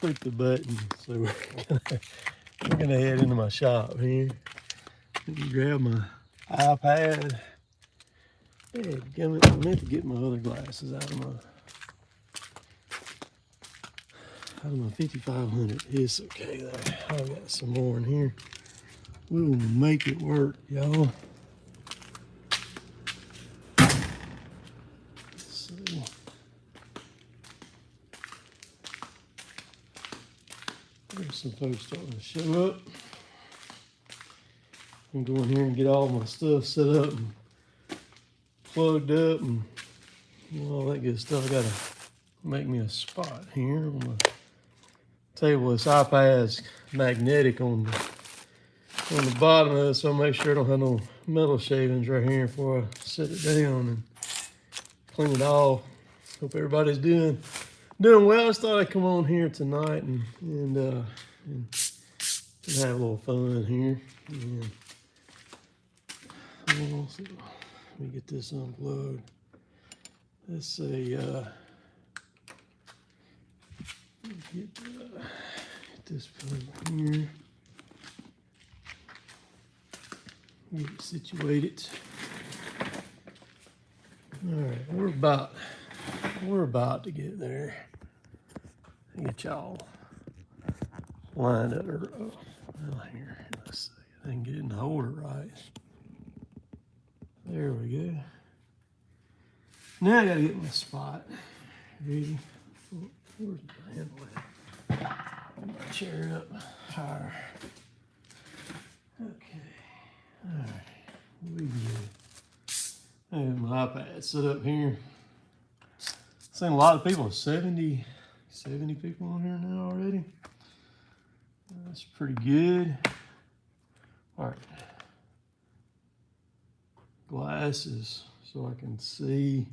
click the button. So we're gonna head into my shop here. Grab my iPad. I meant to get my other glasses out of my 5500. It's okay though. I've got some more in here. We will make it work, y'all. Let's see. There's some folks starting to show up. I'm going here and get all my stuff set up and plugged up and all that good stuff. I gotta make me a spot here on the table. This iPad's magnetic on the bottom of it, so I'll make sure I don't have no metal shavings right here before I set it down and clean it off. Hope everybody's doing well. I just thought I'd come on here tonight and have a little fun here. And let me get this unplugged. Let's see. Get this plug here. Get it situated. All right, we're about to get there. Get y'all lined up. Well, here, let's see. I can get it in the holder right. There we go. Now I gotta get my spot. Ready? Where's my handle at? Get my chair up higher. Okay. All right. We good. I have my iPad set up here. Seen a lot of people, 70 people on here now already. That's pretty good. All right. Glasses so I can see.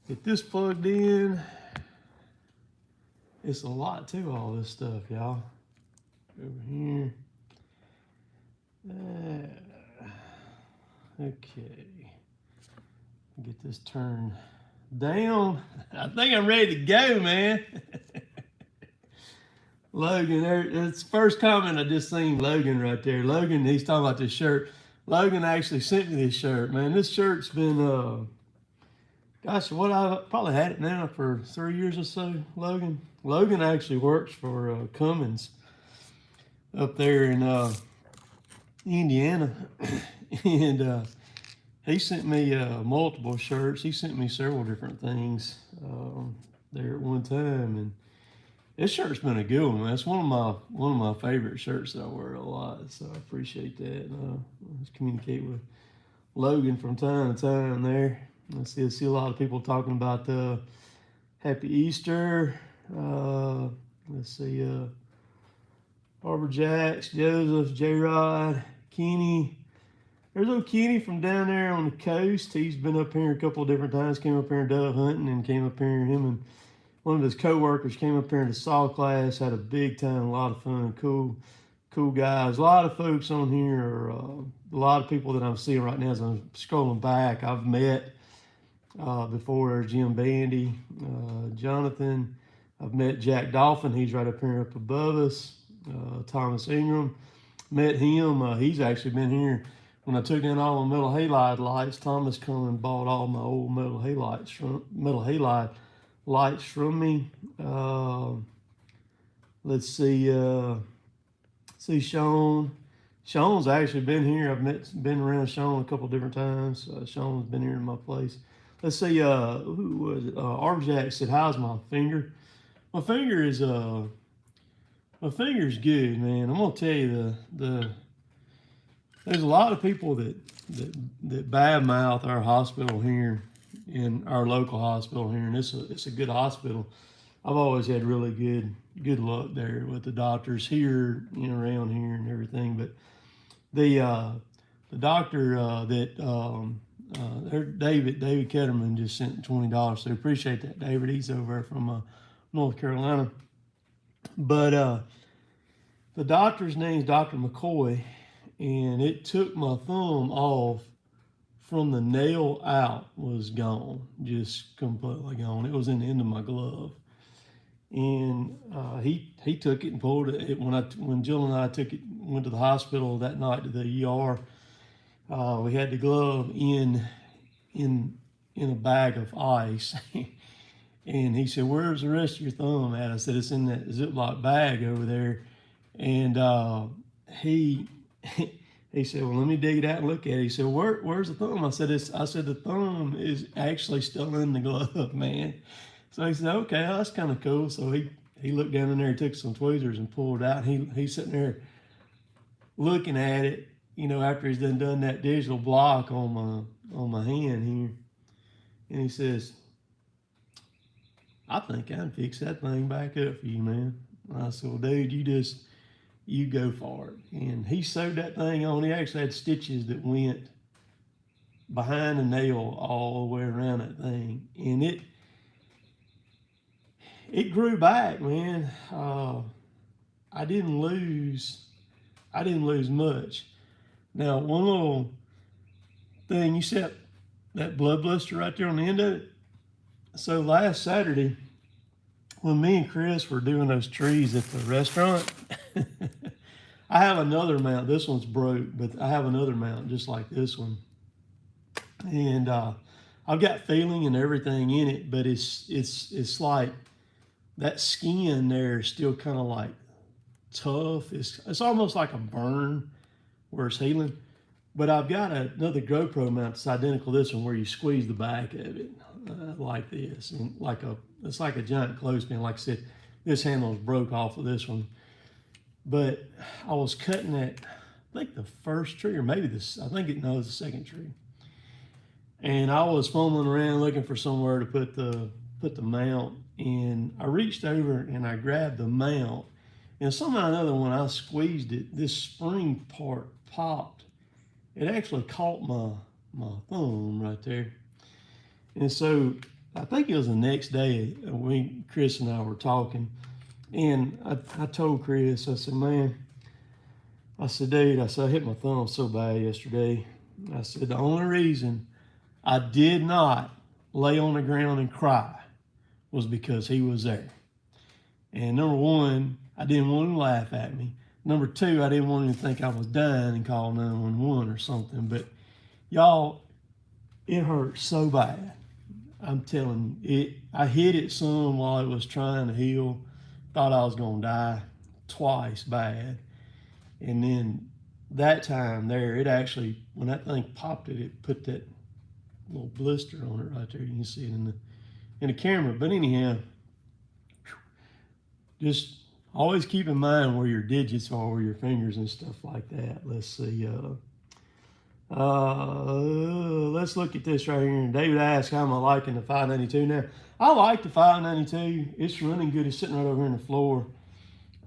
Get this plugged in. It's a lot to all this stuff, y'all. Over here. Okay. Get this turned down. I think I'm ready to go, man. Logan, it's the first comment I just seen Logan right there. Logan, he's talking about this shirt. Logan actually sent me this shirt, man. This shirt's been, gosh, I've probably had it now for 3 years or so, Logan. Logan actually works for Cummins up there in Indiana. And he sent me multiple shirts. He sent me several different things there at one time. And this shirt's been a good one, man. It's one of my favorite shirts that I wear a lot, so I appreciate that. I just communicate with Logan from time to time there. I see a lot of people talking about Happy Easter. Let's see, Barbara Jacks, Joseph, J-Rod, Kenny. There's little Kenny from down there on the coast. He's been up here a couple of different times. Came up here dove hunting and came up here. Him and one of his co-workers came up here in the saw class, had a big time, a lot of fun, cool guys. A lot of folks on here are, a lot of people that I'm seeing right now as I'm scrolling back, I've met before. Jim Bandy, Jonathan. I've met Jack Dolphin, he's right up here up above us. Thomas Ingram, met him. He's actually been here when I took down all my metal halide lights. Thomas come and bought all my old metal halide lights from me. Let's see. See Sean. Sean's actually been here. Been around Sean a couple different times. Sean's been here in my place. Let's see. Who was it? Arjack said, "How's my finger?" My finger's good, man. I'm gonna tell you there's a lot of people that badmouth our hospital here, in our local hospital here, and it's a good hospital. I've always had really good luck there with the doctors here, around here and everything. But the doctor David Ketterman just sent $20, so appreciate that, David. He's over there from North Carolina. But the doctor's name's Dr. McCoy, and it took my thumb off from the nail out was gone, just completely gone. It was in the end of my glove. And he took it and pulled it. When Jill and I went to the hospital that night to the ER, we had the glove in a bag of ice. And he said, "Where's the rest of your thumb at?" I said, "It's in that Ziploc bag over there." And he he said, "Well, let me dig it out and look at it." He said, "Where's the thumb?" I said, "The thumb is actually still in the glove, man." So he said, "Okay, that's kind of cool." So he looked down in there, took some tweezers and pulled it out. He's sitting there looking at it, after he's done that digital block on my hand here. And he says, "I think I can fix that thing back up for you, man." I said, "Well, dude, you go for it." And he sewed that thing on. He actually had stitches that went behind the nail all the way around that thing. And it grew back, man. I didn't lose much. Now, one little thing, you see that blood blister right there on the end of it? So last Saturday, when me and Chris were doing those trees at the restaurant, I have another mount. This one's broke, but I have another mount just like this one. And I've got feeling and everything in it, but it's like that skin there is still kind of like tough. It's almost like a burn where it's healing. But I've got another GoPro mount that's identical to this one, where you squeeze the back of it like this, and it's like a giant clothespin. Like I said, this handle is broke off of this one. But I was cutting that, I think the first tree, or maybe I think it knows the second tree. And I was fumbling around looking for somewhere to put the mount, and I reached over and I grabbed the mount, and somehow or another, when I squeezed it, this spring part popped. It actually caught my thumb right there. And so I think it was the next day, Chris and I were talking, and I told Chris, I said, "Man," I said, "Dude," I said, "I hit my thumb so bad yesterday." I said, "The only reason I did not lay on the ground and cry was because he was there. And number one, I didn't want him to laugh at me. Number two, I didn't want him to think I was dying and call 911 or something." But y'all, it hurt so bad. I'm telling you, I hit it some while it was trying to heal. Thought I was gonna die twice bad. And then that time there, it actually, when that thing popped it put that little blister on it right there. You can see it in the camera. But anyhow, just always keep in mind where your digits are, where your fingers and stuff like that. Let's see. Let's look at this right here. And David asked, "How am I liking the 592 now?" I like the 592. It's running good. It's sitting right over here on the floor.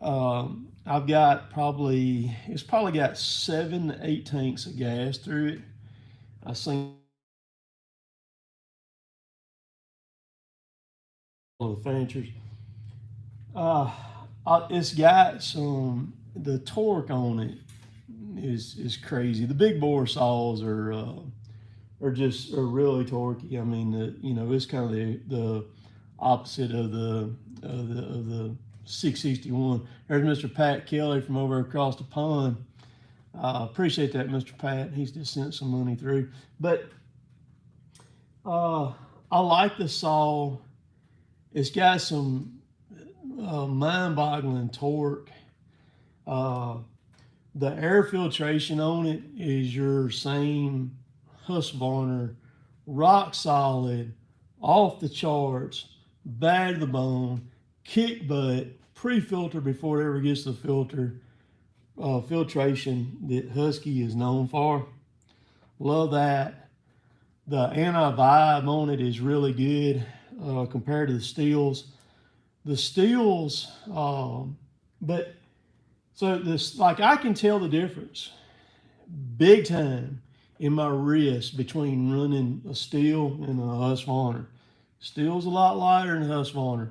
I've got it's probably got 7 to 8 tanks of gas through it. I seen all the fanchers. It's got the torque on it is crazy. The big bore saws are really torquey. I mean, it's kind of the opposite of the 661. There's Mr. Pat Kelly from over across the pond. Appreciate that, Mr. Pat. He's just sent some money through. But I like the saw. It's got some mind-boggling torque. The air filtration on it is your same Husqvarna, rock solid, off the charts, bad to the bone, kick butt, pre-filter before it ever gets to the filtration that Husky is known for. Love that. The anti-vibe on it is really good compared to the steels. The steels, but so this, like, I can tell the difference big time in my wrist between running a steel and a Husqvarna. Steel's a lot lighter than Husqvarna,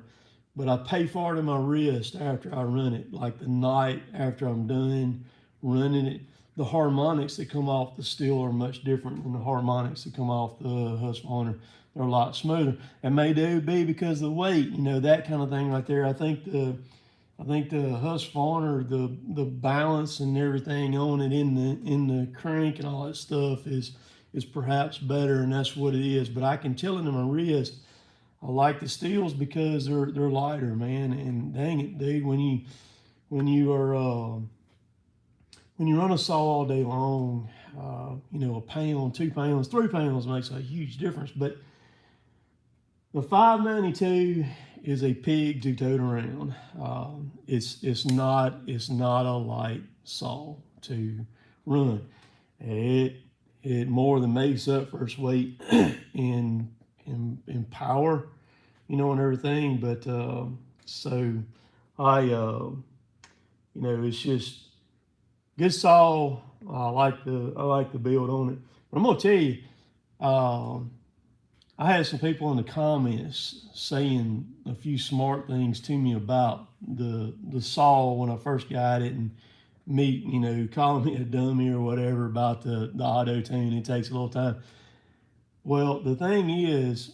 but I pay for it in my wrist after I run it, like the night after I'm done running it. the harmonics that come off the steel are much different than the harmonics that come off the Husqvarna. They're a lot smoother. It may be because of the weight, you know, that kind of thing right there. I think the Husqvarna, the balance and everything on it in the crank and all that stuff is perhaps better, and that's what it is. But I can tell it in my wrist, I like the steels because they're lighter, man. And dang it, dude, when you run a saw all day long, you know, a pound, 2 pounds, 3 pounds makes a huge difference. But the 592 is a pig to tote around. It's not a light saw to run. It more than makes up for its weight in power, you know, and everything. But so you know, it's just good saw. I like the build on it. But I'm gonna tell you, I had some people in the comments saying a few smart things to me about the saw when I first got it, and me, you know, calling me a dummy or whatever about the auto tune. It takes a little time. Well, the thing is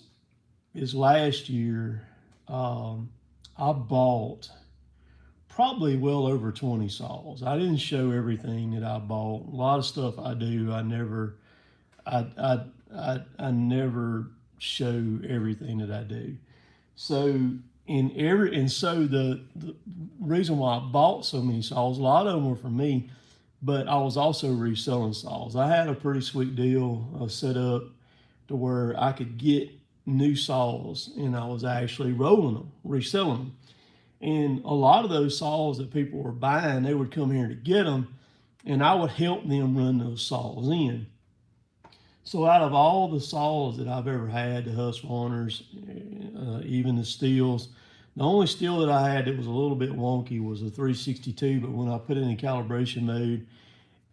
last year I bought probably well over 20 saws. I didn't show everything that I bought. A lot of stuff I do, I never show everything that I do. So so the reason why I bought so many saws, a lot of them were for me, but I was also reselling saws. I had a pretty sweet deal set up to where I could get new saws, and I was actually rolling them, reselling them. And a lot of those saws that people were buying, they would come here to get them, and I would help them run those saws in. So out of all the saws that I've ever had, the Husqvarnas, even the steels, the only steel that I had that was a little bit wonky was a 362, but when I put it in calibration mode,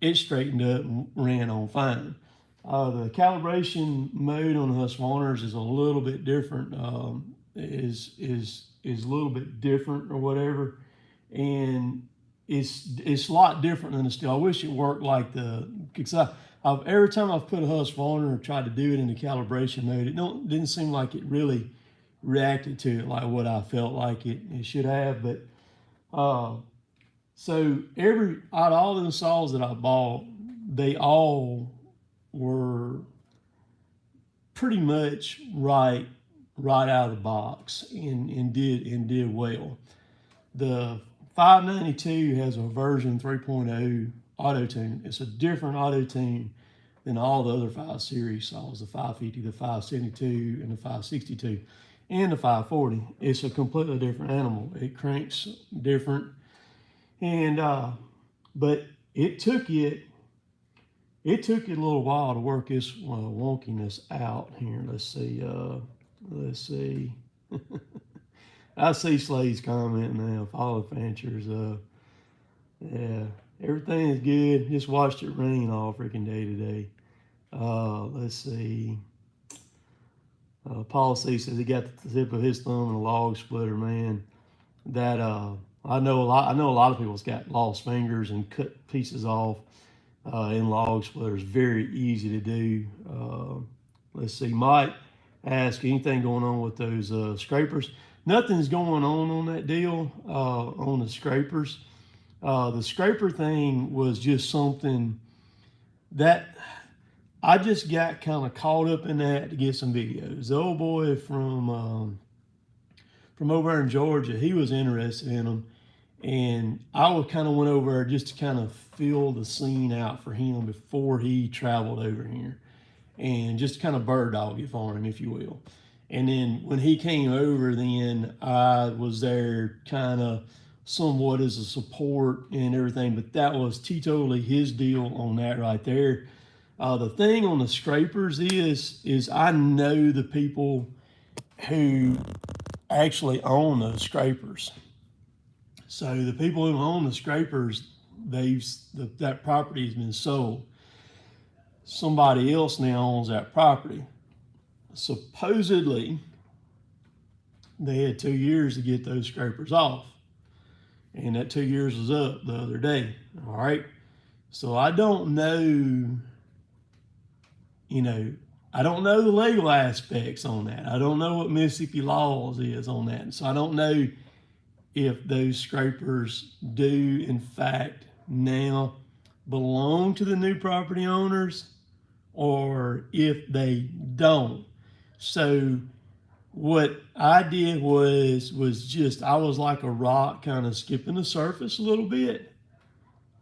it straightened up and ran on fine. The calibration mode on the Husqvarnas is a little bit different, is a little bit different or whatever, and it's a lot different than the steel. I wish it worked like because every time I've put a Husqvarna or tried to do it in the calibration mode, it didn't seem like it really reacted to it like what I felt like it should have. But so out of all the saws that I bought, they all were pretty much right out of the box and did well. The 592 has a version 3.0 auto tune. It's a different auto tune than all the other 5 series saws, the 550, the 572, and the 562, and the 540. It's a completely different animal. It cranks different, and but it took it a little while to work this wonkiness out here. Let's see. I see Slade's comment now. Follow Fanchers. Yeah, everything is good. Just watched it rain all freaking day today. Let's see. Paul C says he got the tip of his thumb in a log splitter, man. That I know a lot of people's got lost fingers and cut pieces off in log splitters. Very easy to do. Let's see. Mike asked anything going on with those scrapers. Nothing's going on that deal on the scrapers. The scraper thing was just something that I just got kind of caught up in that to get some videos. The old boy from over there in Georgia, he was interested in them, and I kind of went over there just to kind of fill the scene out for him before he traveled over here, and just kind of bird dog it for him, if you will. And then when he came over, then I was there kind of somewhat as a support and everything, but that was totally his deal on that right there. The thing on the scrapers is I know the people who actually own those scrapers. So the people who own the scrapers, that property has been sold. Somebody else now owns that property. Supposedly, they had 2 years to get those scrapers off, and that 2 years was up the other day. All right. So I don't know, you know, I don't know the legal aspects on that. I don't know what Mississippi laws is on that. So I don't know if those scrapers do in fact now belong to the new property owners or if they don't. So what I did was just I was like a rock kind of skipping the surface a little bit.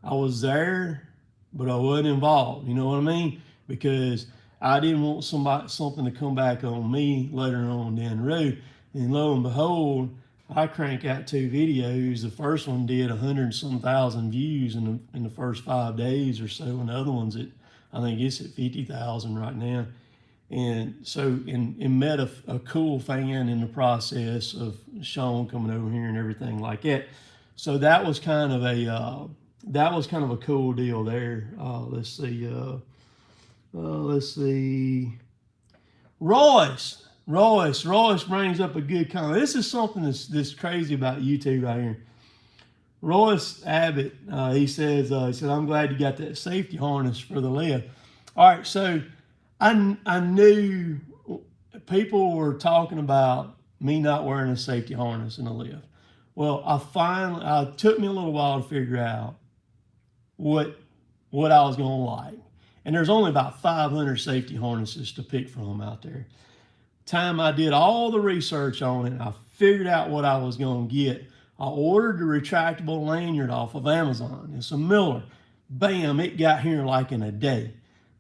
I was there, but I wasn't involved. You know what I mean? Because I didn't want something to come back on me later on down the road. And lo and behold, I crank out 2 videos. The first one did 100-some thousand views in the first 5 days or so, and the other one's I think it's at 50,000 right now. And so, and met a cool fan in the process of Sean coming over here and everything like that. So that was kind of a cool deal there. Let's see. Royce brings up a good comment. This is something that's crazy about YouTube right here. Royce Abbott, he said, I'm glad you got that safety harness for the lift. All right, so I knew people were talking about me not wearing a safety harness in the lift. Well, it took me a little while to figure out what I was going to like. And there's only about 500 safety harnesses to pick from out there. Time I did all the research on it, I figured out what I was going to get. I ordered the retractable lanyard off of Amazon. It's a Miller. Bam, it got here like in a day.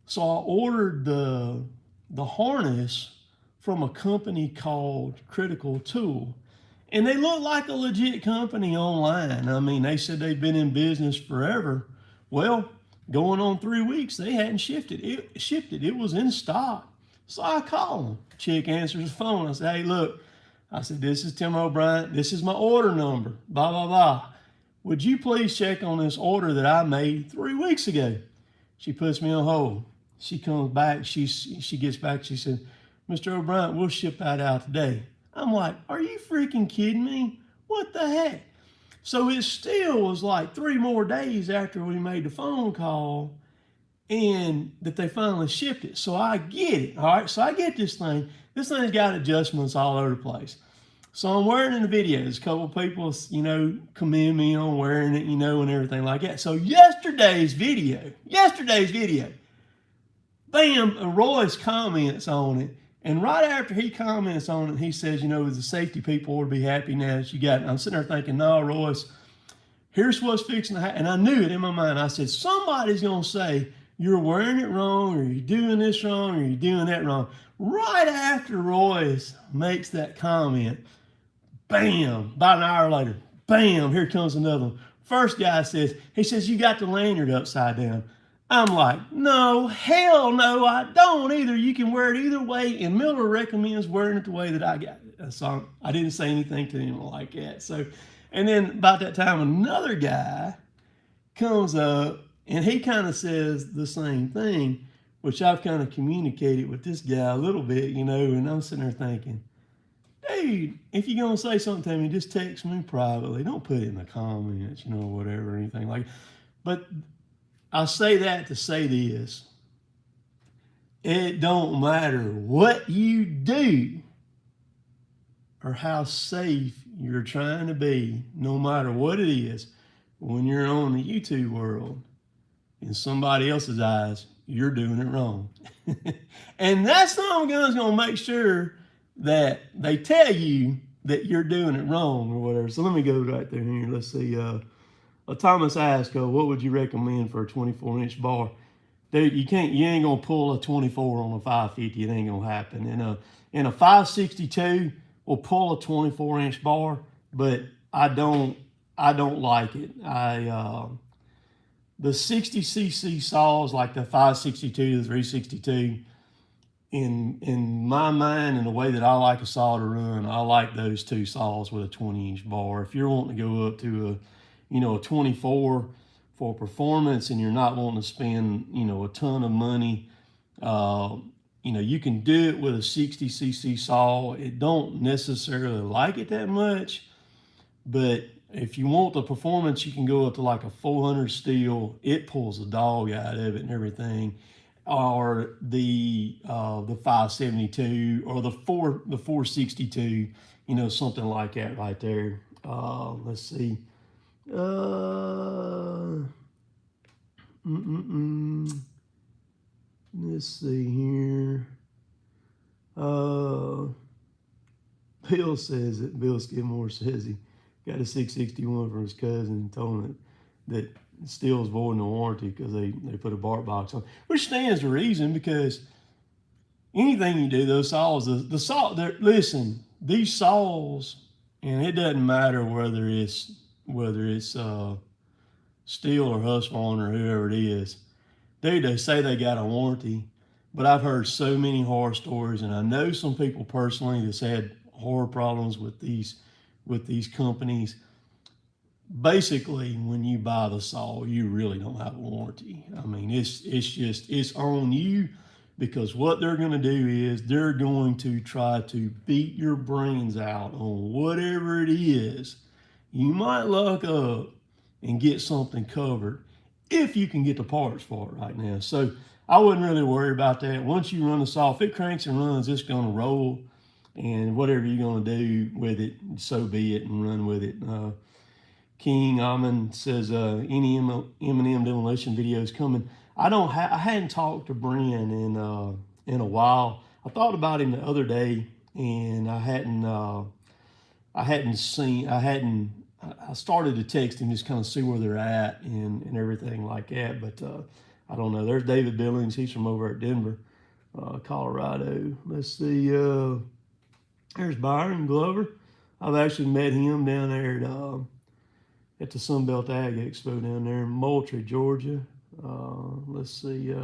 So I ordered the harness from a company called Critical Tool. And they look like a legit company online. I mean, they said they've been in business forever. Well, going on 3 weeks, they hadn't shipped it. It was in stock. So I called them. Chick answers the phone. I said, hey, look. I said, this is Tim O'Brien. This is my order number. Blah, blah, blah. Would you please check on this order that I made 3 weeks ago? She puts me on hold. She comes back. She gets back. She said, Mr. O'Brien, we'll ship that out today. I'm like, are you freaking kidding me? What the heck? So it still was like 3 more days after we made the phone call and that they finally shipped it. So I get it. All right. So I get this thing. This thing's got adjustments all over the place. So I'm wearing it in the videos. A couple of people, commend me on wearing it, and everything like that. So yesterday's video, bam, Royce comments on it. And right after he comments on it, he says, the safety people would be happy now that you got it. And I'm sitting there thinking, no, Royce, here's what's fixing to happen. And I knew it in my mind. I said, somebody's going to say, you're wearing it wrong, or you're doing this wrong, or you're doing that wrong. Right after Royce makes that comment, bam, about an hour later, bam, here comes another one. First guy says, you got the lanyard upside down. I'm like, no, hell no, I don't either. You can wear it either way, and Miller recommends wearing it the way that I got it. So I didn't say anything to him like that. So, and then about that time, another guy comes up, and he kind of says the same thing, which I've kind of communicated with this guy a little bit, and I'm sitting there thinking, dude, if you're going to say something to me, just text me privately. Don't put it in the comments, whatever, or anything like that. But I say that to say this. It don't matter what you do or how safe you're trying to be, no matter what it is, when you're on the YouTube world, in somebody else's eyes, you're doing it wrong. And that son of a gun's going to make sure that they tell you that you're doing it wrong or whatever. So let me go right there here. Let's see. Thomas Asco, what would you recommend for a 24-inch bar? Dude, you ain't going to pull a 24 on a 550. It ain't going to happen. In a 562, we'll pull a 24-inch bar, but I don't like it. The 60cc saws, like the 562 to 362, in my mind and the way that I like a saw to run, I like those 2 saws with a 20-inch bar. If you're wanting to go up to a 24 for performance and you're not wanting to spend, a ton of money, you can do it with a 60cc saw. It don't necessarily like it that much, but if you want the performance, you can go up to like a 400 steel. It pulls the dog out of it and everything. Or the 572 or the 462, you know, something like that right there. Let's see. Let's see here. Bill says that Bill Skidmore says he got a 661 from his cousin and told him that Steel's voiding the warranty because they put a bark box on, which stands to reason because anything you do, those saws, the saw, listen, these saws, and it doesn't matter whether it's Steel or Husqvarna or whoever it is, dude, they say they got a warranty, but I've heard so many horror stories, and I know some people personally that's had horror problems with these companies. Basically, when you buy the saw, you really don't have a warranty. I mean, it's on you, because what they're going to do is they're going to try to beat your brains out on whatever it is. You might luck up and get something covered if you can get the parts for it right now. So I wouldn't really worry about that. Once you run the saw, if it cranks and runs, it's going to roll, and whatever you're going to do with it, so be it, and run with it. King Almond says, any M&M demolition videos coming. I hadn't talked to Brian in a while. I thought about him the other day, and I started to text him, just kind of see where they're at and everything like that. But I don't know. There's David Billings. He's from over at Denver, Colorado. Let's see. There's Byron Glover. I've actually met him down there at the Sunbelt Ag Expo down there in Moultrie, Georgia. Let's see.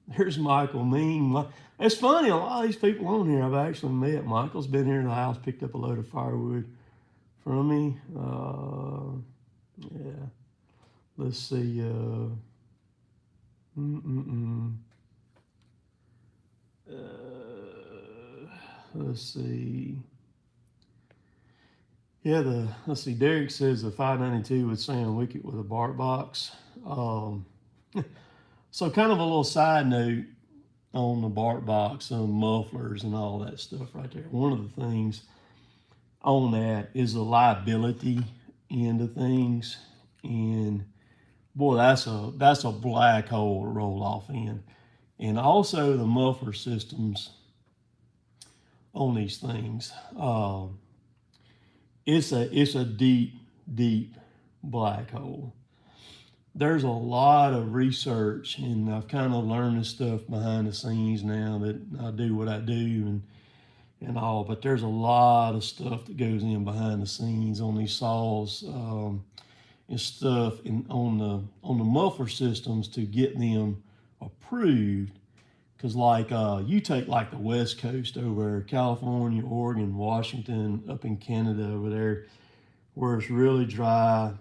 There's Michael Mean. It's funny, a lot of these people on here I've actually met. Michael's been here in the house, picked up a load of firewood from me. Yeah. Let's see. Let's see. Yeah, let's see. Derek says the 592 would sound wicked with a bark box. So kind of a little side note on the bark box and mufflers and all that stuff right there. One of the things on that is the liability end of things, and boy, that's a black hole to roll off in. And also the muffler systems on these things. It's a deep black hole. There's a lot of research, and I've kind of learned this stuff behind the scenes now that I do what I do and all, but there's a lot of stuff that goes in behind the scenes on these saws and stuff, and on the muffler systems to get them approved. Because like you take like the West Coast over California, Oregon, Washington, up in Canada over there, where it's really dry,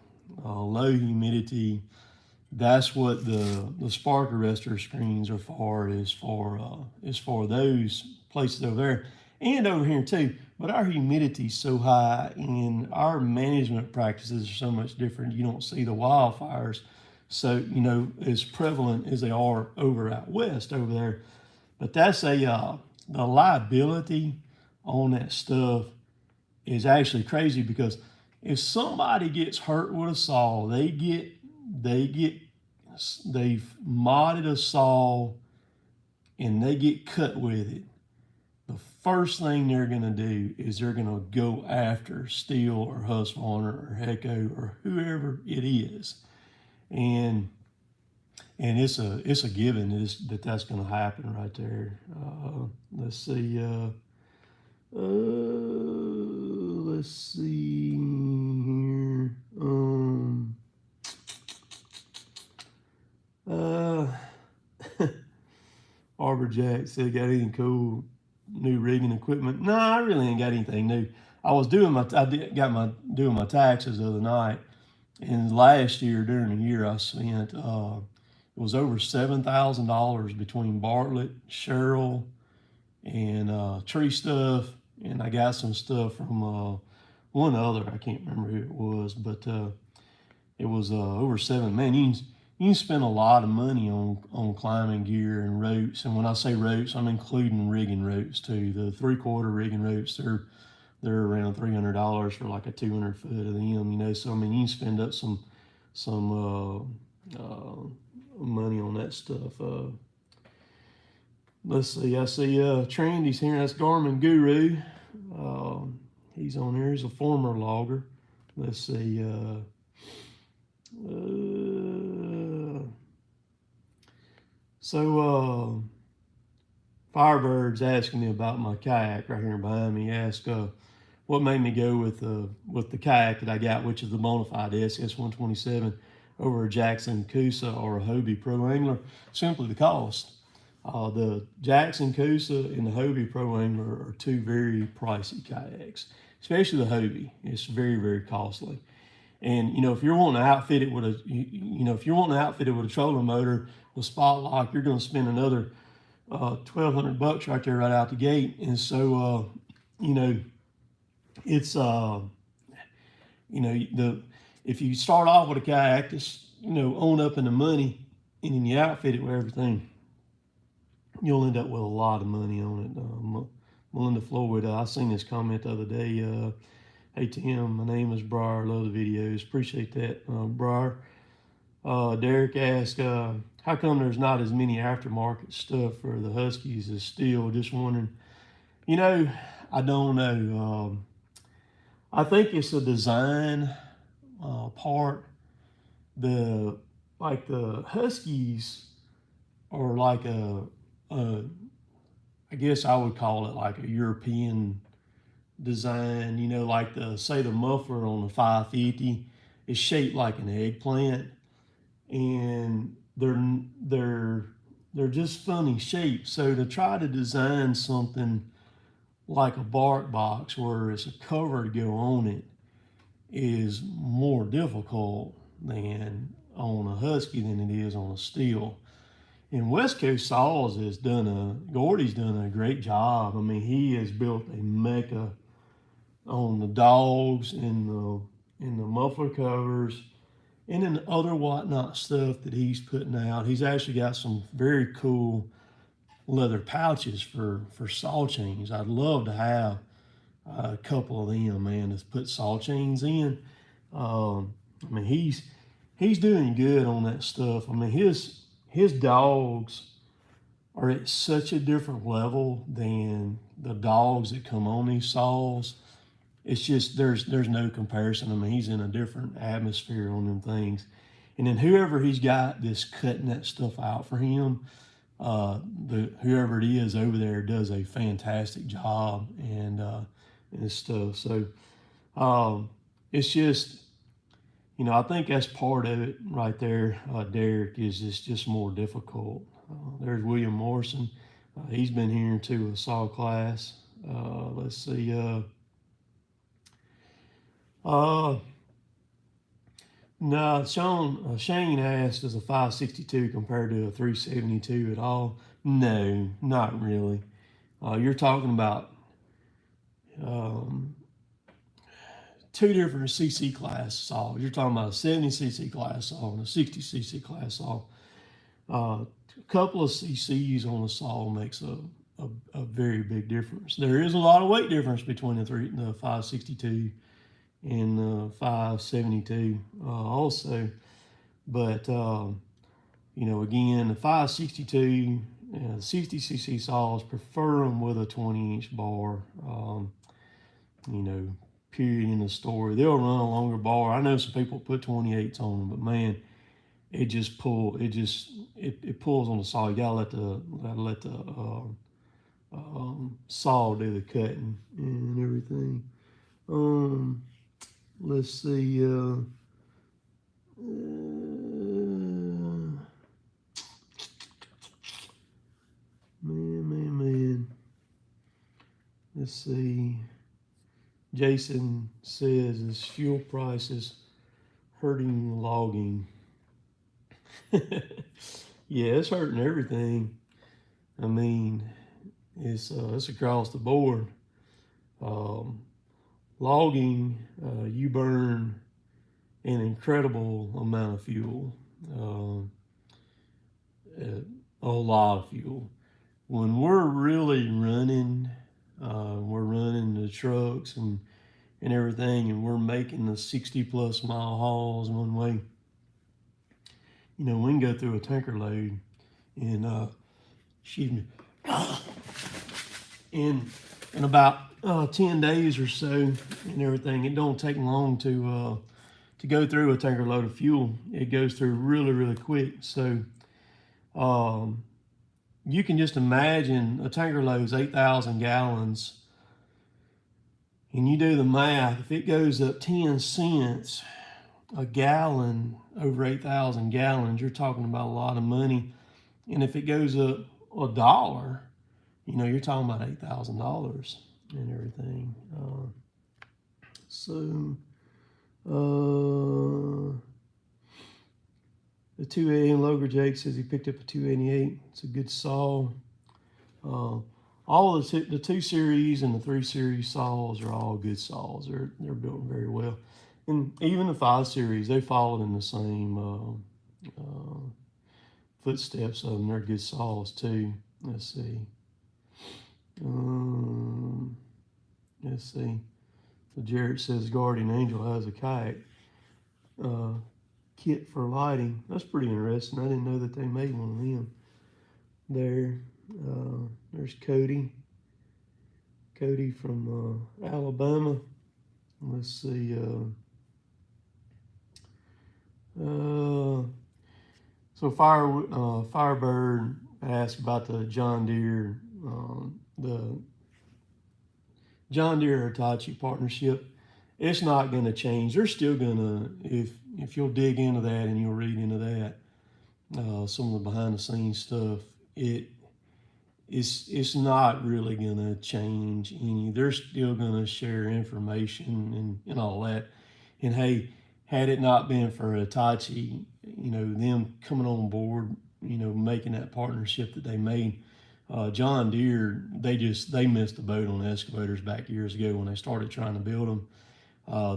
low humidity. That's what the spark arrestor screens are for, is for those places over there and over here too. But our humidity is so high and our management practices are so much different. You don't see the wildfires, so you know, as prevalent as they are over out west over there. But that's the liability on that stuff is actually crazy, because if somebody gets hurt with a saw, they've modded a saw and they get cut with it, the first thing they're going to do is they're going to go after Steel or Husqvarna or Hecko or whoever it is. And it's a given that's going to happen right there. Let's see. Let's see here. Arbor Jack said, got anything cool new rigging equipment? No, I really ain't got anything new. I was doing my taxes the other night, and last year during the year I spent it was over $7,000 between Bartlett, Sherrill, and tree stuff and I got some stuff from one other. I can't remember who it was, but it was over 7. Man, you can spend a lot of money on climbing gear and ropes. And when I say ropes, I'm including rigging ropes too. The 3/4 rigging ropes, they're around $300 for like a 200 foot of them. You know, so I mean, you can spend up some money on that stuff. Let's see. I see Trandy's here. That's Garmin Guru. He's on there. He's a former logger. Let's see. Firebird's asking me about my kayak right here behind me. He asked what made me go with the kayak that I got, which is the Bonafide SS127 over a Jackson Coosa or a Hobie Pro Angler. Simply the cost. The Jackson Coosa and the Hobie Pro Angler are two very pricey kayaks, especially the Hobie. It's very, very costly. And, you know, if you're wanting to outfit it with if you're wanting to outfit it with a trolling motor, with spot lock, you're going to spend another $1,200 right there, right out the gate. And so, you know, it's, if you start off with a kayak, just, own up in the money, and then you outfit it with everything, you'll end up with a lot of money on it. Melinda Floyd, I seen this comment the other day. Hey Tim, my name is Briar. Love the videos. Appreciate that, Briar. Derek asked, how come there's not as many aftermarket stuff for the Huskies as steel? Just wondering. I don't know. I think it's a design part. The Huskies are like I guess I would call it like a European design, like the muffler on the 550 is shaped like an eggplant, and they're just funny shapes. So to try to design something like a bark box where it's a cover to go on it is more difficult than on a Husky than it is on a steel. And West Coast Saws Gordy's done a great job. I mean, he has built a mecca on the dogs and the muffler covers and then the other whatnot stuff that he's putting out. He's actually got some very cool leather pouches for saw chains. I'd love to have a couple of them, man, to put saw chains in. I mean, he's doing good on that stuff. I mean, his dogs are at such a different level than the dogs that come on these saws. It's just, there's no comparison. I mean, he's in a different atmosphere on them things. And then whoever he's got that's cutting that stuff out for him, whoever it is over there does a fantastic job and stuff. So it's just, I think that's part of it right there, Derek, is it's just more difficult. There's William Morrison. He's been here to a saw class. Let's see. No, Shane asked, does a 562 compared to a 372 at all? No, not really. You're talking about two different CC class saws. You're talking about a 70 CC class saw and a 60 CC class saw. A couple of CCs on the saw makes a very big difference. There is a lot of weight difference between the 562 and the 572 also. But, again, the 562, 60 cc saws, prefer them with a 20-inch bar, period in the story. They'll run a longer bar. I know some people put 28s on them, but man, it pulls on the saw. You gotta let the saw do the cutting and everything. Let's see. Man. Let's see. Jason says, is fuel prices hurting logging? Yeah, it's hurting everything. I mean, it's across the board. logging, you burn an incredible amount of fuel, a lot of fuel. When we're really running, we're running the trucks and everything, and we're making the 60+ mile hauls one way. You know, we can go through a tanker load in, excuse me, in about 10 days or so and everything. It don't take long to go through a tanker load of fuel. It goes through really, really quick. So you can just imagine a tanker load is 8,000 gallons. And you do the math, if it goes up 10 cents a gallon over 8,000 gallons, you're talking about a lot of money. And if it goes up $1, you know, you're talking about $8,000 and everything. The 280 Loger Jake says he picked up a 288. It's a good saw. All the 2 series and the 3 series saws are all good saws. They're built very well. And even the 5 series, they followed in the same footsteps of them. They're good saws too. Let's see. So Jared says Guardian Angel has a kayak kit for lighting. That's pretty interesting. I didn't know that they made one of them. There's Cody from Alabama. Let's see. So Firebird asked about the John Deere, the John Deere Hitachi partnership. It's not going to change. They're still going to, if you'll dig into that and you'll read into that, some of the behind the scenes stuff, it's not really going to change any. They're still going to share information and all that. And hey, had it not been for Hitachi, you know, them coming on board, you know, making that partnership that they made, John Deere, they missed the boat on excavators back years ago when they started trying to build them.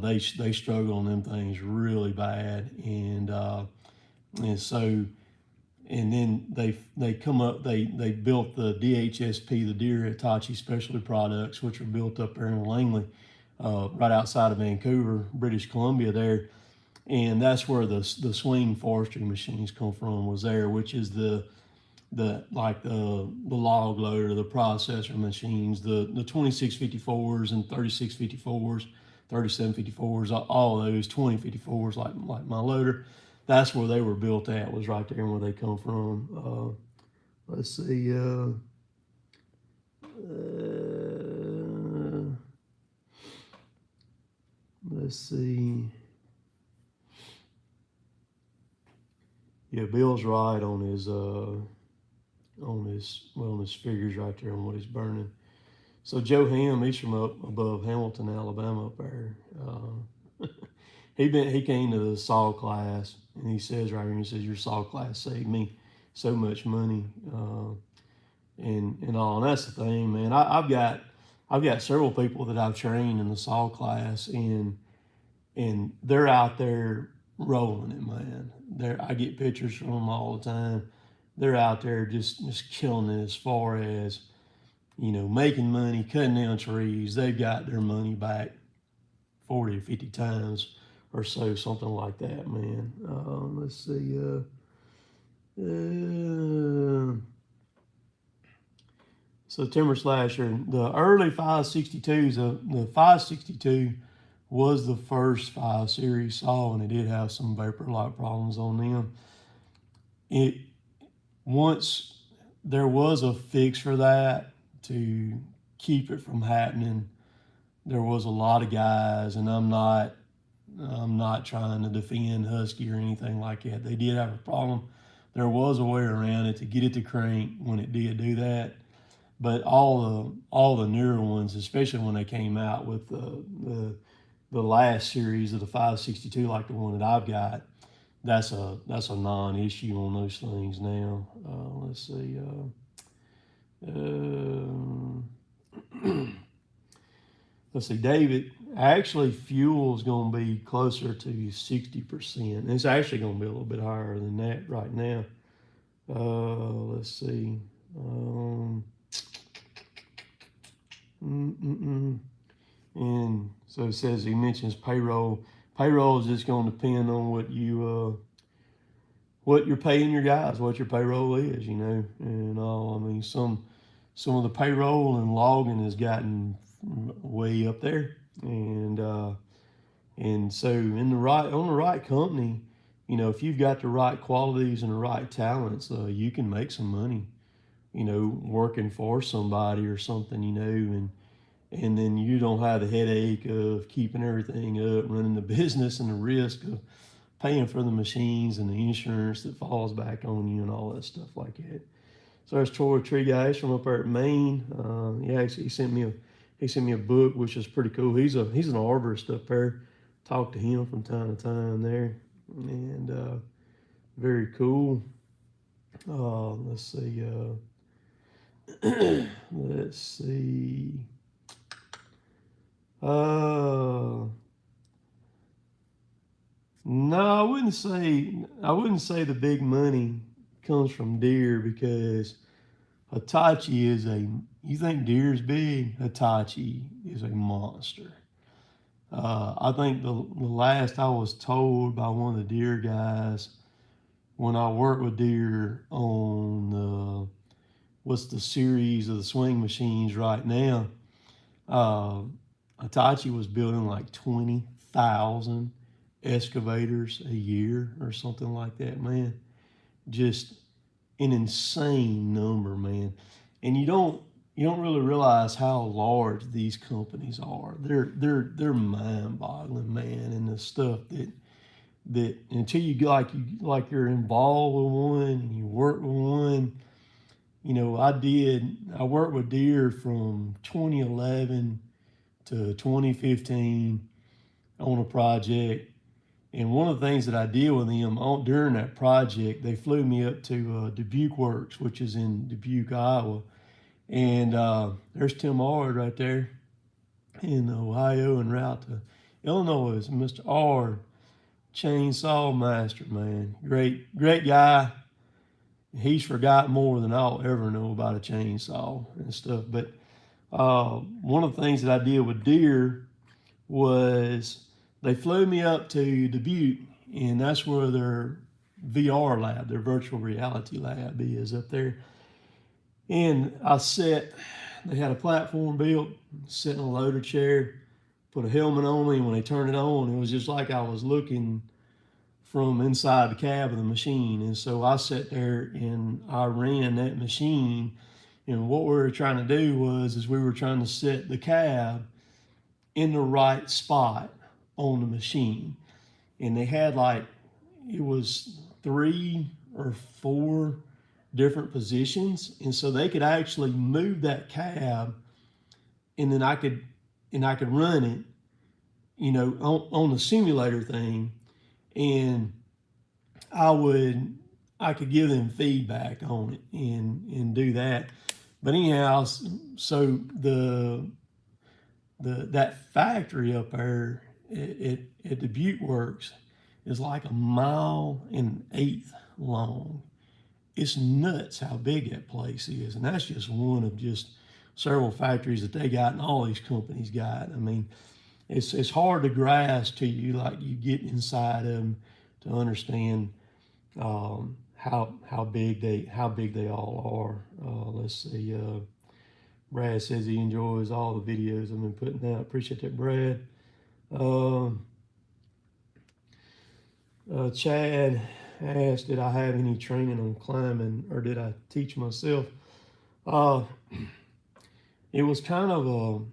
They struggled on them things really bad, and so. And then they built the DHSP, the Deere Hitachi Specialty Products, which are built up there in Langley, right outside of Vancouver, British Columbia there. And that's where the swing forestry machines come from, was there, which is the log loader, the processor machines, the 2654s and 3654s, 3754s, all those 2054s like my loader. That's where they were built at, was right there where they come from. Let's see. Let's see. Yeah, Bill's right on his figures right there on what he's burning. So Joe Ham, he's from up above Hamilton, Alabama, up there. He came to the saw class, and he says right here, he says, your saw class saved me so much money, and all. And that's the thing, man. I've got several people that I've trained in the saw class, and they're out there rolling it, man. I get pictures from them all the time. They're out there just killing it as far as, you know, making money, cutting down trees. They've got their money back 40 or 50 times or so, something like that, man. Let's see. So Timber Slasher, the early 562s, the 562 was the first 5 series saw, and it did have some vapor lock problems on them. Once there was a fix for that to keep it from happening, there was a lot of guys, and I'm not trying to defend Husky or anything like that. They did have a problem. There was a way around it to get it to crank when it did do that. But all the newer ones, especially when they came out with the last series of the 562, like the one that I've got, that's a non-issue on those things now. Let's see. let's see, David, actually fuel's going to be closer to 60%. It's actually going to be a little bit higher than that right now. Let's see. And so it says, he mentions payroll. Payroll is just going to depend on what you're paying your guys, what your payroll is, you know. And I mean, some of the payroll and logging has gotten way up there, and so on the right company, you know, if you've got the right qualities and the right talents, you can make some money, you know, working for somebody or something, you know, and then you don't have the headache of keeping everything up, running the business, and the risk of paying for the machines and the insurance that falls back on you and all that stuff like that. So there's Toiletry guys from up there at Maine. Actually he sent me a book, which is pretty cool. He's an arborist up there. Talk to him from time to time there, and very cool. Let's see. Let's see. No, I wouldn't say the big money comes from deer, because Hitachi is you think deer's big? Hitachi is a monster. I think the last I was told by one of the deer guys, when I worked with deer on what's the series of the swing machines right now, Hitachi was building like 20,000 excavators a year or something like that, man. Just an insane number, man. And you don't really realize how large these companies are. They're mind-boggling, man, and the stuff that until you're involved with one and you work with one. You know, I worked with deer from 2011 to 2015 on a project. And one of the things that I did with them during that project, they flew me up to Dubuque Works, which is in Dubuque, Iowa. And there's Tim Ard right there in Ohio en route to Illinois. Mr. Ard, chainsaw master, man. Great guy. He's forgot more than I'll ever know about a chainsaw and stuff. But one of the things that I did with deer was they flew me up to Dubuque, and that's where their VR lab, their virtual reality lab, is up there. And they had a platform built, sat in a loader chair, put a helmet on me, and when they turned it on, it was just like I was looking from inside the cab of the machine. And so I sat there and I ran that machine. And what we were trying to do was we were trying to set the cab in the right spot on the machine. And they had it was 3 or 4 different positions. And so they could actually move that cab, and then I could run it, you know, on the simulator thing. And I could give them feedback on it and do that. But anyhow, so that factory up there at Dubuque Works is like 1.1 miles long. It's nuts how big that place is, and that's just one of just several factories that they got and all these companies got. I mean, it's hard to grasp till you get inside of them to understand how big they all are. Let's see. Brad says he enjoys all the videos I've been putting out. Appreciate that, Brad. Chad asked, did I have any training on climbing, or did I teach myself? It was kind of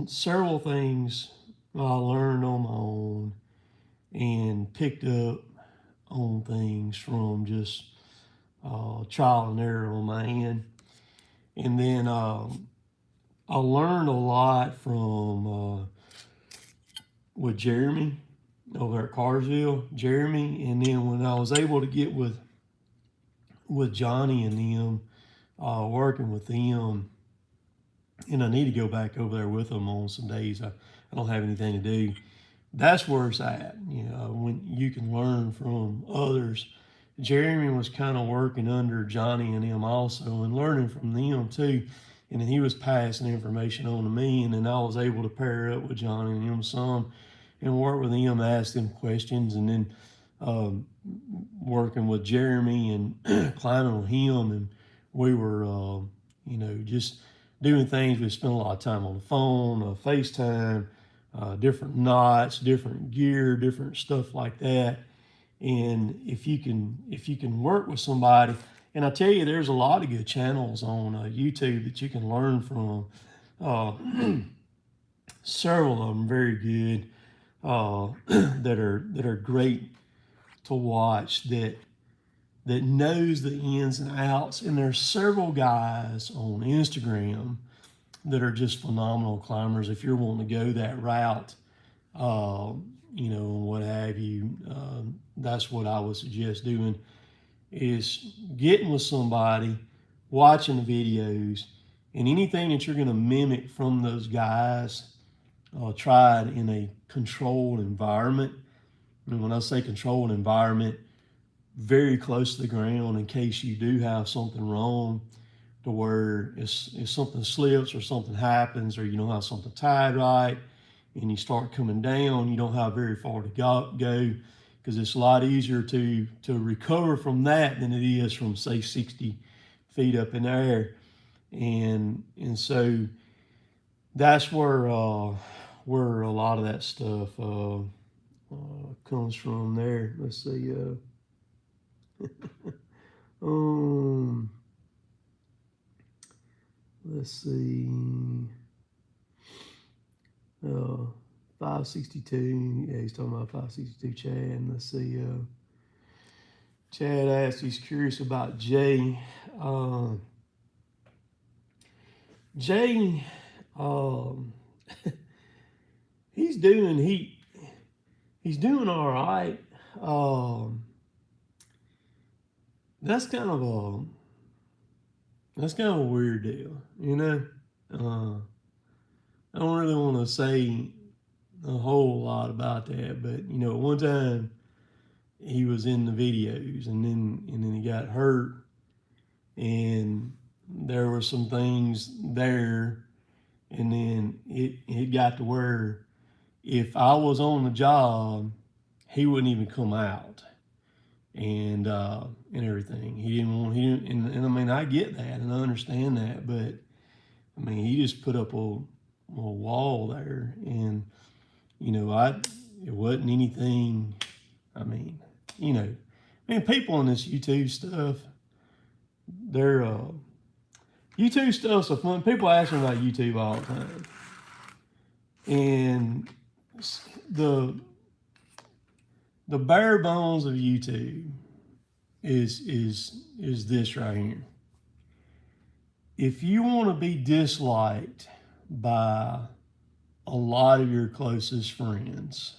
several things I learned on my own and picked up on things from just trial and error on my end. And then I learned a lot from with Jeremy over at Carsville, Jeremy. And then when I was able to get with Johnny and them, working with them, and I need to go back over there with them on some days I don't have anything to do. That's where it's at, you know, when you can learn from others. Jeremy was kind of working under Johnny and him also and learning from them too. And then he was passing information on to me, and then I was able to pair up with Johnny and him some and work with him, ask them questions, and then um, working with Jeremy and climbing with him. And we were, you know, just doing things. We spent a lot of time on the phone, FaceTime, different knots, different gear, different stuff like that. And if you can work with somebody, and I tell you, there's a lot of good channels on YouTube that you can learn from. Uh, Several of them very good, that are great to watch, that knows the ins and outs. And there's several guys on Instagram that are just phenomenal climbers. If you're wanting to go that route, you know, and what have you, that's what I would suggest doing, is getting with somebody, watching the videos, and anything that you're going to mimic from those guys, try it in a controlled environment. And when I say controlled environment, very close to the ground in case you do have something wrong, to where if something slips or something happens, or you don't have something tied right and you start coming down, you don't have very far to go, because it's a lot easier to recover from that than it is from, say, 60 feet up in the air. And so that's where a lot of that stuff comes from there. Let's see. Let's see. 562. Yeah, he's talking about 562 Chad. And let's see. Chad asked, he's curious about Jay. Jay, he's doing all right. That's kind of a weird deal, you know. I don't really want to say a whole lot about that, but you know, one time he was in the videos, and then he got hurt, and there were some things there, and then it got to where if I was on the job, he wouldn't even come out, and everything. He didn't, and I mean, I get that and I understand that, but I mean, he just put up a wall there, and you know, it wasn't anything. I mean, you know, people in this YouTube stuff, they're YouTube stuff's so fun. People ask me about YouTube all the time, and the bare bones of YouTube is this right here. If you want to be disliked by a lot of your closest friends,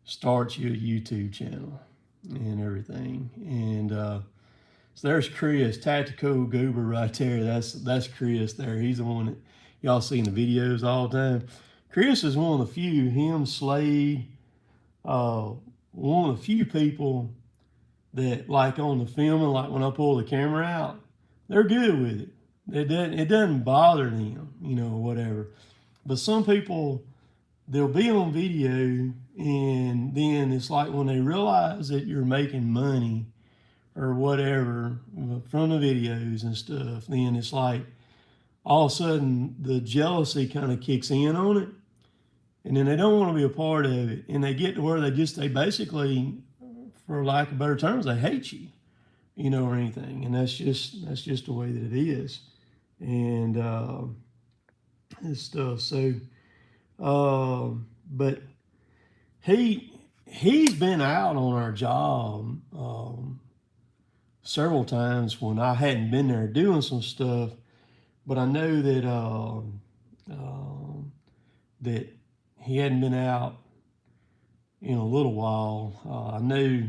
start you a YouTube channel and everything. And so there's Chris, Tactical Goober right there. That's Chris there. He's the one that y'all see in the videos all the time. Chris is one of the few, him, Slade, one of the few people that, like on the filming, like when I pull the camera out, they're good with it. It doesn't bother them, you know, whatever. But some people, they'll be on video, and then it's like when they realize that you're making money or whatever from the videos and stuff, then it's like all of a sudden the jealousy kind of kicks in on it, and then they don't want to be a part of it, and they get to where they basically, for lack of better terms, they hate you, you know, or anything. And that's just the way that it is, and stuff. So, but he's been out on our job several times when I hadn't been there doing some stuff, but I know that that he hadn't been out in a little while. I knew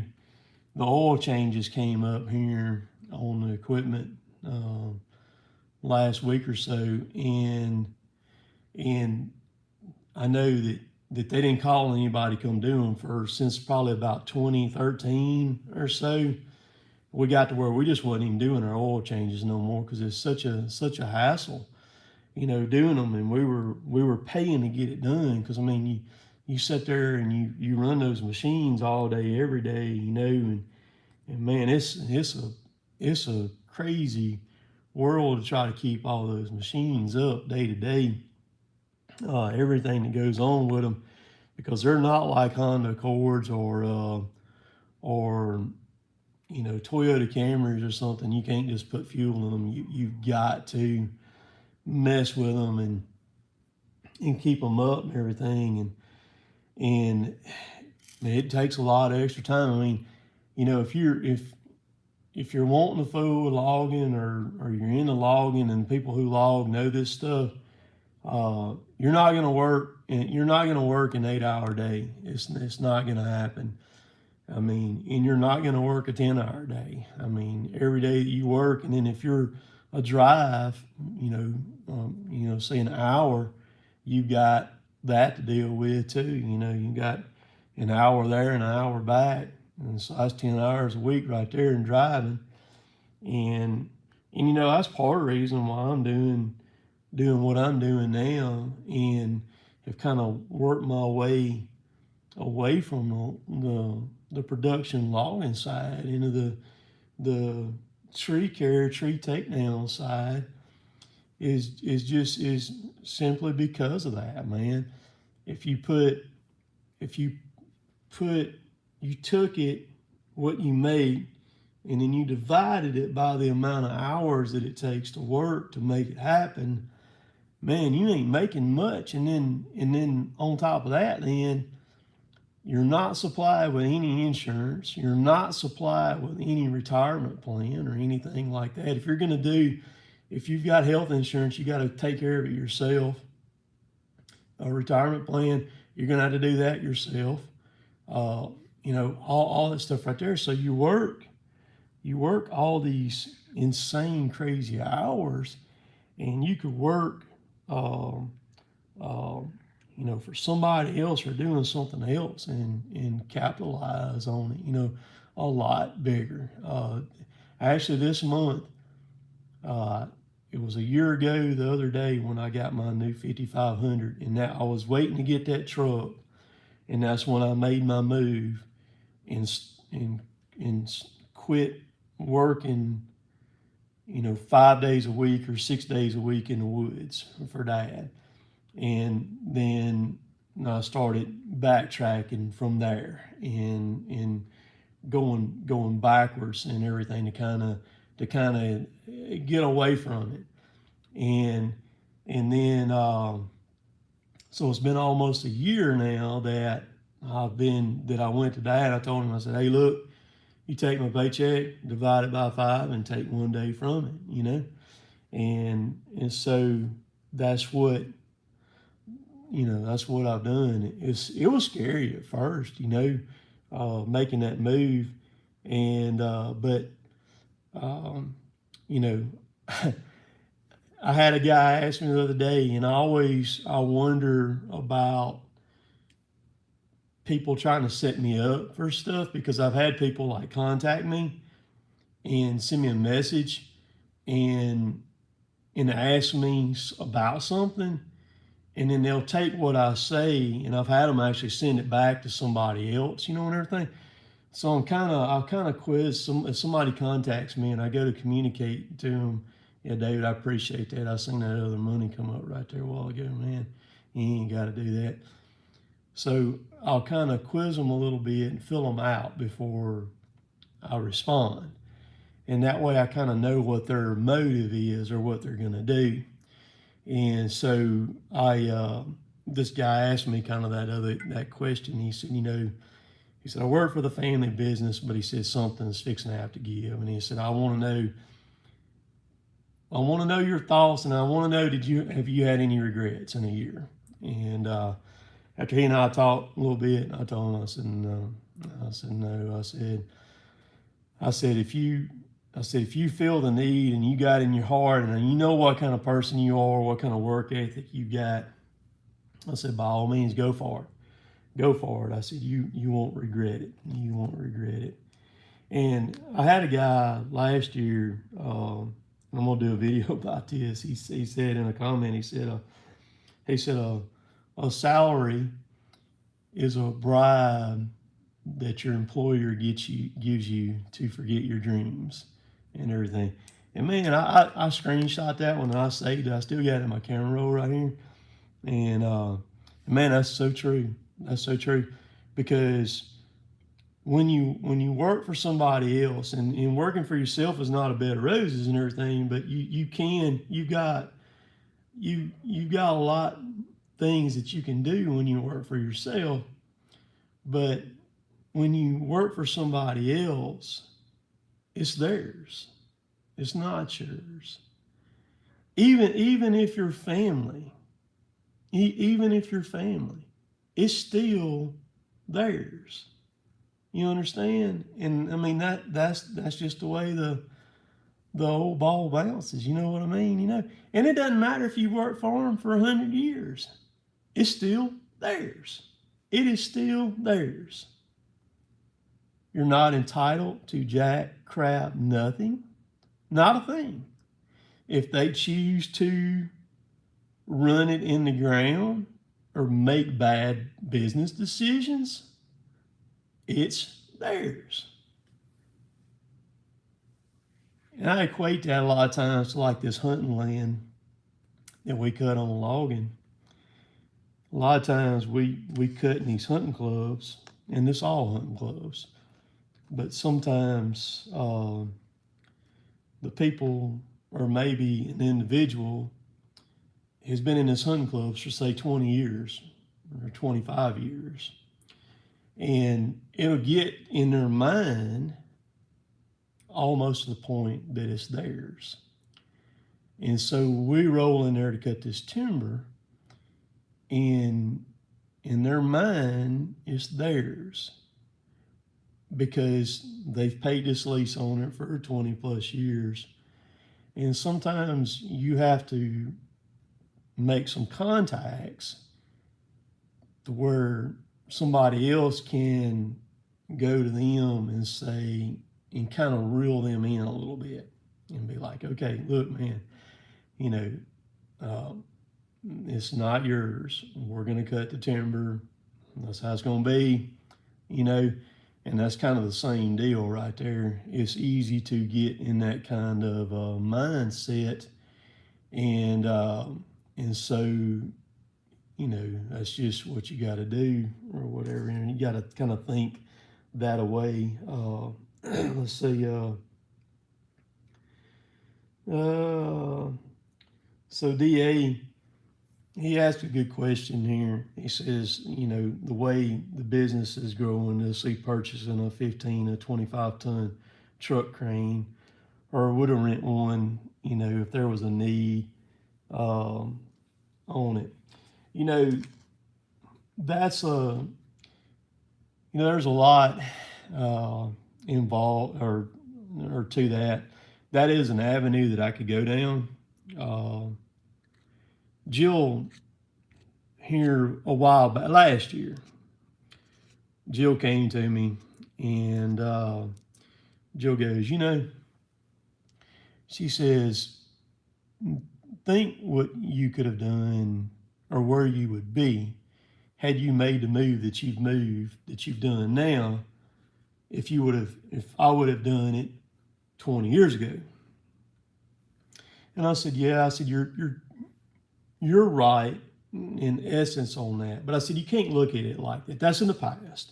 the oil changes came up here on the equipment. One last week or so, and I know that they didn't call anybody come do them since probably about 2013 or so. We got to where we just wasn't even doing our oil changes no more because it's such a hassle, doing them. And we were paying to get it done because I mean you sit there and you run those machines all day every day, and man, it's a crazy world to try to keep all those machines up day to day. Everything that goes on with them, because they're not like Honda Accords or Toyota Camrys or something. You can't just put fuel in them. You've got to mess with them and keep them up and everything. And it takes a lot of extra time. I mean, if you're wanting to fool with logging or you're into logging and people who log know this stuff, you're not going to work an 8-hour day. It's not going to happen. I mean, and you're not going to work a 10-hour day. I mean, every day that you work, and then if you're a drive, say an hour, you've got that to deal with too. You got an hour there and an hour back, and so that's 10 hours a week right there in driving. And that's part of the reason why I'm doing what I'm doing now, and have kind of worked my way away from the production logging side into the tree takedown side is simply because of that, man. If you took it, what you made, and then you divided it by the amount of hours that it takes to work to make it happen, man, you ain't making much. And then on top of that, then you're not supplied with any insurance. You're not supplied with any retirement plan or anything like that. If you've got health insurance, you got to take care of it yourself. A retirement plan, you're going to have to do that yourself. All that stuff right there. So you work all these insane, crazy hours, and you could work, for somebody else or doing something else and capitalize on it, a lot bigger. Actually, this month, it was a year ago the other day when I got my new 5500, and I was waiting to get that truck, and that's when I made my move and quit working, 5 days a week or 6 days a week in the woods for Dad. And then I started backtracking from there and going backwards and everything to kind of get away from it. And then so it's been almost a year now that I went to Dad. I told him, I said, hey, look, you take my paycheck, divide it by 5, and take 1 day from it, and so that's what I've done. It was scary at first, making that move, and but I had a guy ask me the other day, and I wonder about people trying to set me up for stuff, because I've had people like contact me and send me a message and ask me about something, and then they'll take what I say, and I've had them actually send it back to somebody else, and everything. So I'll kind of quiz if somebody contacts me and I go to communicate to them. Yeah, David, I appreciate that. I seen that other money come up right there a while ago, man. You ain't got to do that. So I'll kind of quiz them a little bit and fill them out before I respond. And that way I kind of know what their motive is or what they're going to do. And so this guy asked me kind of that question. He said, I work for the family business, but he said something's fixing to have to give. And he said, I want to know your thoughts, and I want to know, have you had any regrets in a year? And after he and I talked a little bit, I told him, I said, no. I said, if you I said, if you feel the need and you got in your heart and you know what kind of person you are, what kind of work ethic you got, I said, by all means, go for it. Go for it. I said, you won't regret it. You won't regret it. And I had a guy last year, I'm gonna do a video about this. He said in a comment, he said, a salary is a bribe that your employer gives you to forget your dreams and everything. And man, I screenshot that one and I saved it. I still got it in my camera roll right here. And man, that's so true. That's so true. Because when you work for somebody else, and working for yourself is not a bed of roses and everything, but you've got a lot of things that you can do when you work for yourself. But when you work for somebody else, it's theirs. It's not yours. Even if you're family, even if you're family, it's still theirs. You understand? And I mean that's just the way the old ball bounces. You know what I mean? You know, and it doesn't matter if you work for them for 100 years. It's still theirs. It is still theirs. You're not entitled to jack, crap, nothing. Not a thing. If they choose to run it in the ground or make bad business decisions, it's theirs. And I equate that a lot of times to like this hunting land that we cut on logging. A lot of times we cut in these hunting clubs, and this all hunting clubs, but sometimes the people, or maybe an individual, has been in this hunting clubs for say 20 years or 25 years. And it'll get in their mind almost to the point that it's theirs. And so we roll in there to cut this timber, and in their mind, it's theirs because they've paid this lease on it for 20 plus years. And sometimes you have to make some contacts to where somebody else can go to them and say, and kind of reel them in a little bit and be like, okay, look, man, you know, it's not yours. We're going to cut the timber. That's how it's going to be, you know, and that's kind of the same deal right there. It's easy to get in that kind of mindset. And so, you know, that's just what you got to do or whatever. And you got to kind of think that away. Let's see. So DA, he asked a good question here. He says, you know, the way the business is growing, is he purchasing a 15 or 25 ton truck crane, or would have rent one, you know, if there was a need on it. You know, that's there's a lot involved or to that. That is an avenue that I could go down. Jill, here a while back, last year, Jill came to me and Jill goes, you know, she says, think what you could have done or where you would be had you made the move that you've done now, if I would have done it 20 years ago. And I said, yeah, I said, you're right in essence on that. But I said, you can't look at it like that. That's in the past.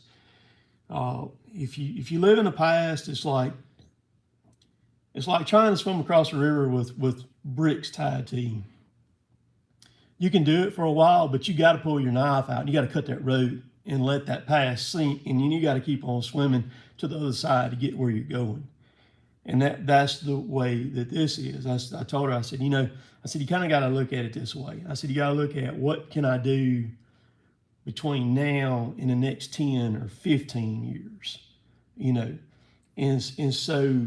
If you live in the past, it's like trying to swim across a river with bricks tied to you. You can do it for a while, but you got to pull your knife out and you got to cut that rope and let that pass sink, and then you got to keep on swimming to the other side to get where you're going. And that's the way that this is. I told her, I said, you know, I said, you kind of got to look at it this way. I said, you got to look at what can I do between now and the next 10 or 15 years, you know. And so,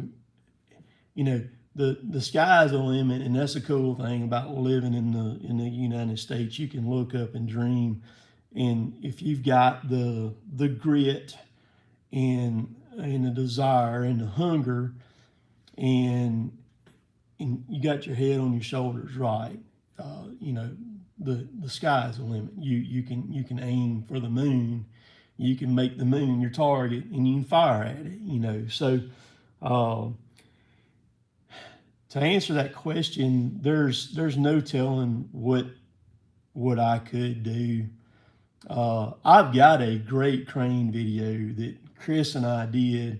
you know, the sky's the limit, and that's the cool thing about living in the United States. You can look up and dream, and if you've got the grit and the desire and the hunger, and you got your head on your shoulders right, you know, the sky's the limit. You can aim for the moon, you can make the moon your target, and you can fire at it. You know, so to answer that question, there's no telling what I could do. I've got a great crane video that Chris and I did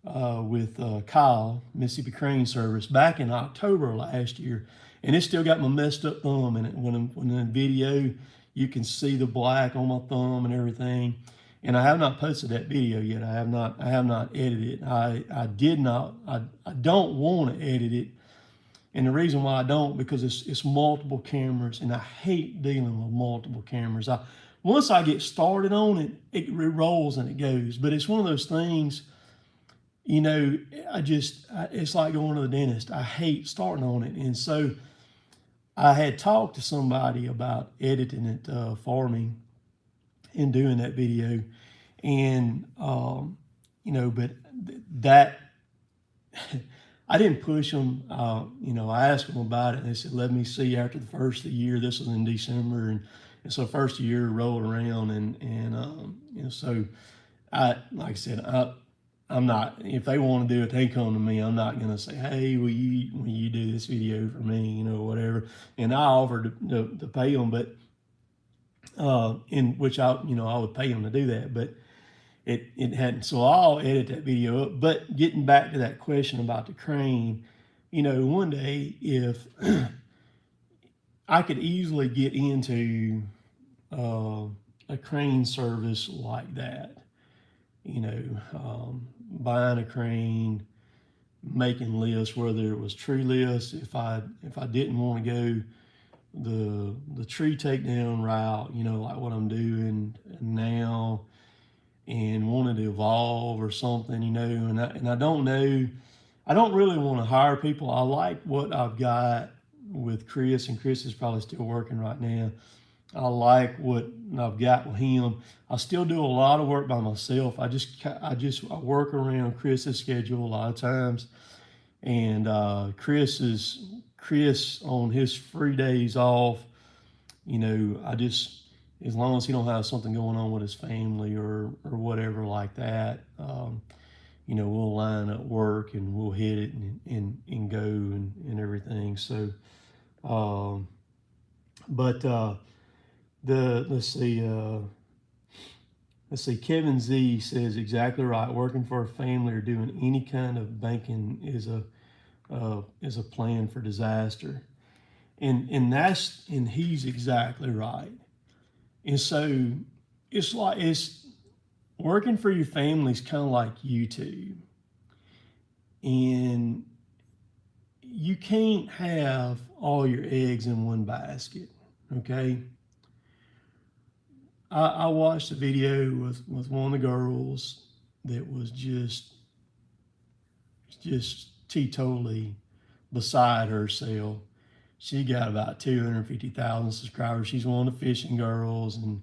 with Kyle, Mississippi Crane Service, back in October last year, and it's still got my messed up thumb in it. When in the video, you can see the black on my thumb and everything. And I have not posted that video yet. I have not edited it. I don't want to edit it. And the reason why I don't, because it's multiple cameras, and I hate dealing with multiple cameras. Once I get started on it, it rolls and it goes. But it's one of those things, you know, it's like going to the dentist. I hate starting on it. And so I had talked to somebody about editing it for me and doing that video. And, you know, but that, I didn't push them. You know, I asked them about it, and they said, let me see after the first of the year. This was in December. And so first of the year rolled around, and you know, so like I said, I'm not, if they want to do it, they come to me. I'm not going to say, hey, will you do this video for me, you know, whatever. And I offered to pay them, but, in which I would pay them to do that, but it hadn't. So I'll edit that video up. But getting back to that question about the crane, you know, one day if I could easily get into a crane service like that, you know, buying a crane, making lists, whether it was tree lists, if I didn't want to go the tree takedown route, you know, like what I'm doing now, and wanted to evolve or something, you know, and I don't know, I don't really want to hire people. I like what I've got with Chris, and Chris is probably still working right now. I like what I've got with him. I still do a lot of work by myself. I work around Chris's schedule a lot of times, and Chris on his free days off, you know, as long as he don't have something going on with his family or whatever like that, you know, we'll line up work and we'll hit it and go and everything. So, let's see, Kevin Z says exactly right. Working for a family or doing any kind of banking is a plan for disaster. And he's exactly right. And so it's working for your family is kind of like YouTube. And you can't have all your eggs in one basket, okay? I watched a video with one of the girls that was just teetotally beside herself. She got about 250,000 subscribers. She's one of the fishing girls, and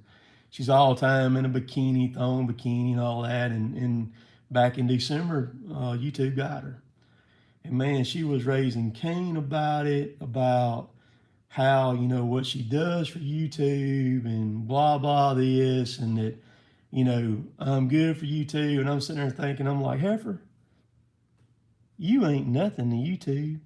she's all time in a bikini, throwing bikini and all that. And back in December, YouTube got her. And man, she was raising Cain about it, about how, you know, what she does for YouTube and blah, blah, this, and that, you know, I'm good for YouTube. And I'm sitting there thinking, I'm like, heifer, you ain't nothing to YouTube.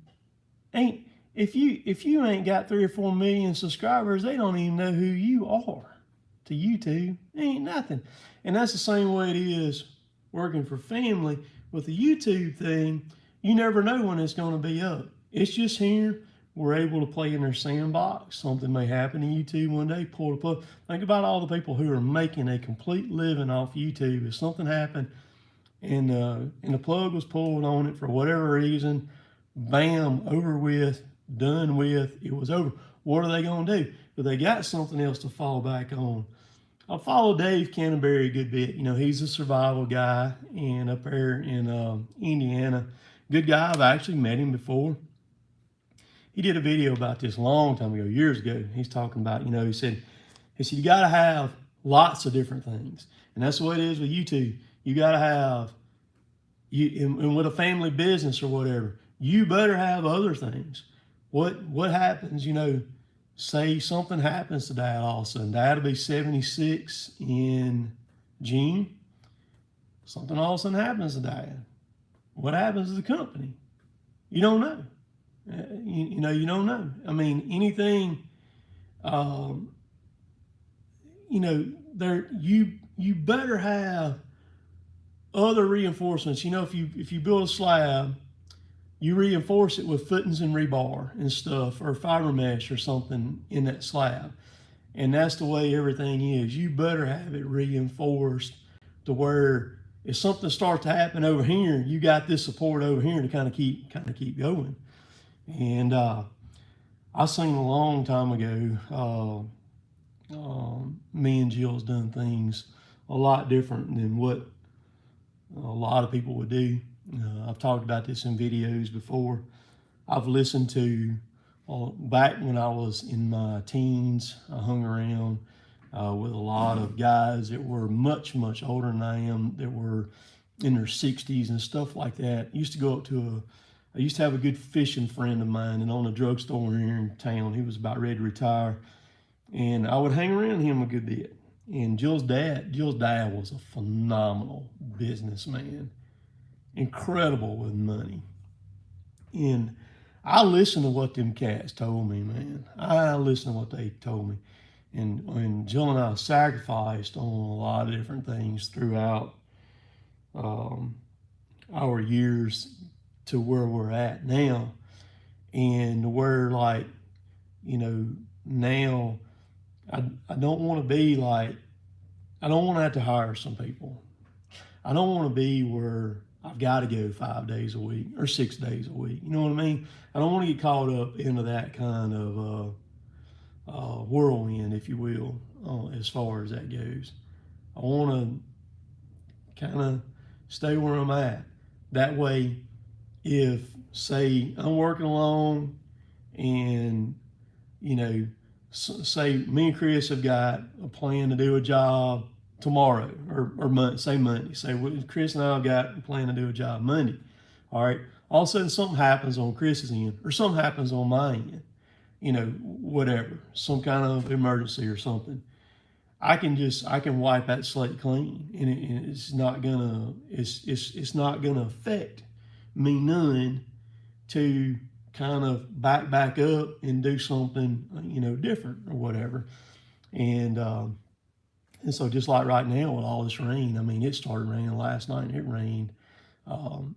If you ain't got 3 or 4 million subscribers, they don't even know who you are to YouTube. It ain't nothing. And that's the same way it is working for family. With the YouTube thing, you never know when it's going to be up. It's just here. We're able to play in their sandbox. Something may happen to YouTube one day, pull the plug. Think about all the people who are making a complete living off YouTube. If something happened and the plug was pulled on it for whatever reason, bam, over with, done with, it was over. What are they going to do? But they got something else to fall back on. I follow Dave Canterbury a good bit. You know, he's a survival guy, and up there in Indiana, Good guy. I've actually met him before. He did a video about this a long time ago, years ago. He's talking about, you know, he said you got to have lots of different things. And that's the way it is with YouTube. You got to have, and with a family business or whatever, you better have other things. What happens, you know, say something happens to Dad all of a sudden. Dad will be 76 in June. Something all of a sudden happens to Dad. What happens to the company? You don't know. You know, you don't know. I mean, anything, you know, you better have other reinforcements. You know, if you build a slab, you reinforce it with footings and rebar and stuff, or fiber mesh or something in that slab. And that's the way everything is. You better have it reinforced to where if something starts to happen over here, you got this support over here to kind of keep going. And I seen a long time ago, me and Jill's done things a lot different than what a lot of people would do. I've talked about this in videos before. I've listened to, back when I was in my teens, I hung around with a lot of guys that were much, much older than I am, that were in their 60s and stuff like that. I used to have a good fishing friend of mine and owned a drugstore here in town. He was about ready to retire. And I would hang around him a good bit. And Jill's dad was a phenomenal businessman, incredible with money. And I listened to what them cats told me, man. I listened to what they told me. And Jill and I sacrificed on a lot of different things throughout our years to where we're at now. And where, like, you know, now I don't want to be like, I don't want to have to hire some people. I don't want to be where I've got to go 5 days a week or 6 days a week. You know what I mean? I don't want to get caught up into that kind of whirlwind, if you will, as far as that goes. I want to kind of stay where I'm at. That way, if, say, I'm working alone and, you know, say me and Chris have got a plan to do a job tomorrow or say Monday. Say Chris and I have got a plan to do a job Monday. All right. All of a sudden something happens on Chris's end or something happens on my end. You know, whatever, some kind of emergency or something. I can wipe that slate clean, and it's not gonna affect me none to kind of back up and do something, you know, different or whatever. And so just like right now with all this rain, I mean, it started raining last night. It rained all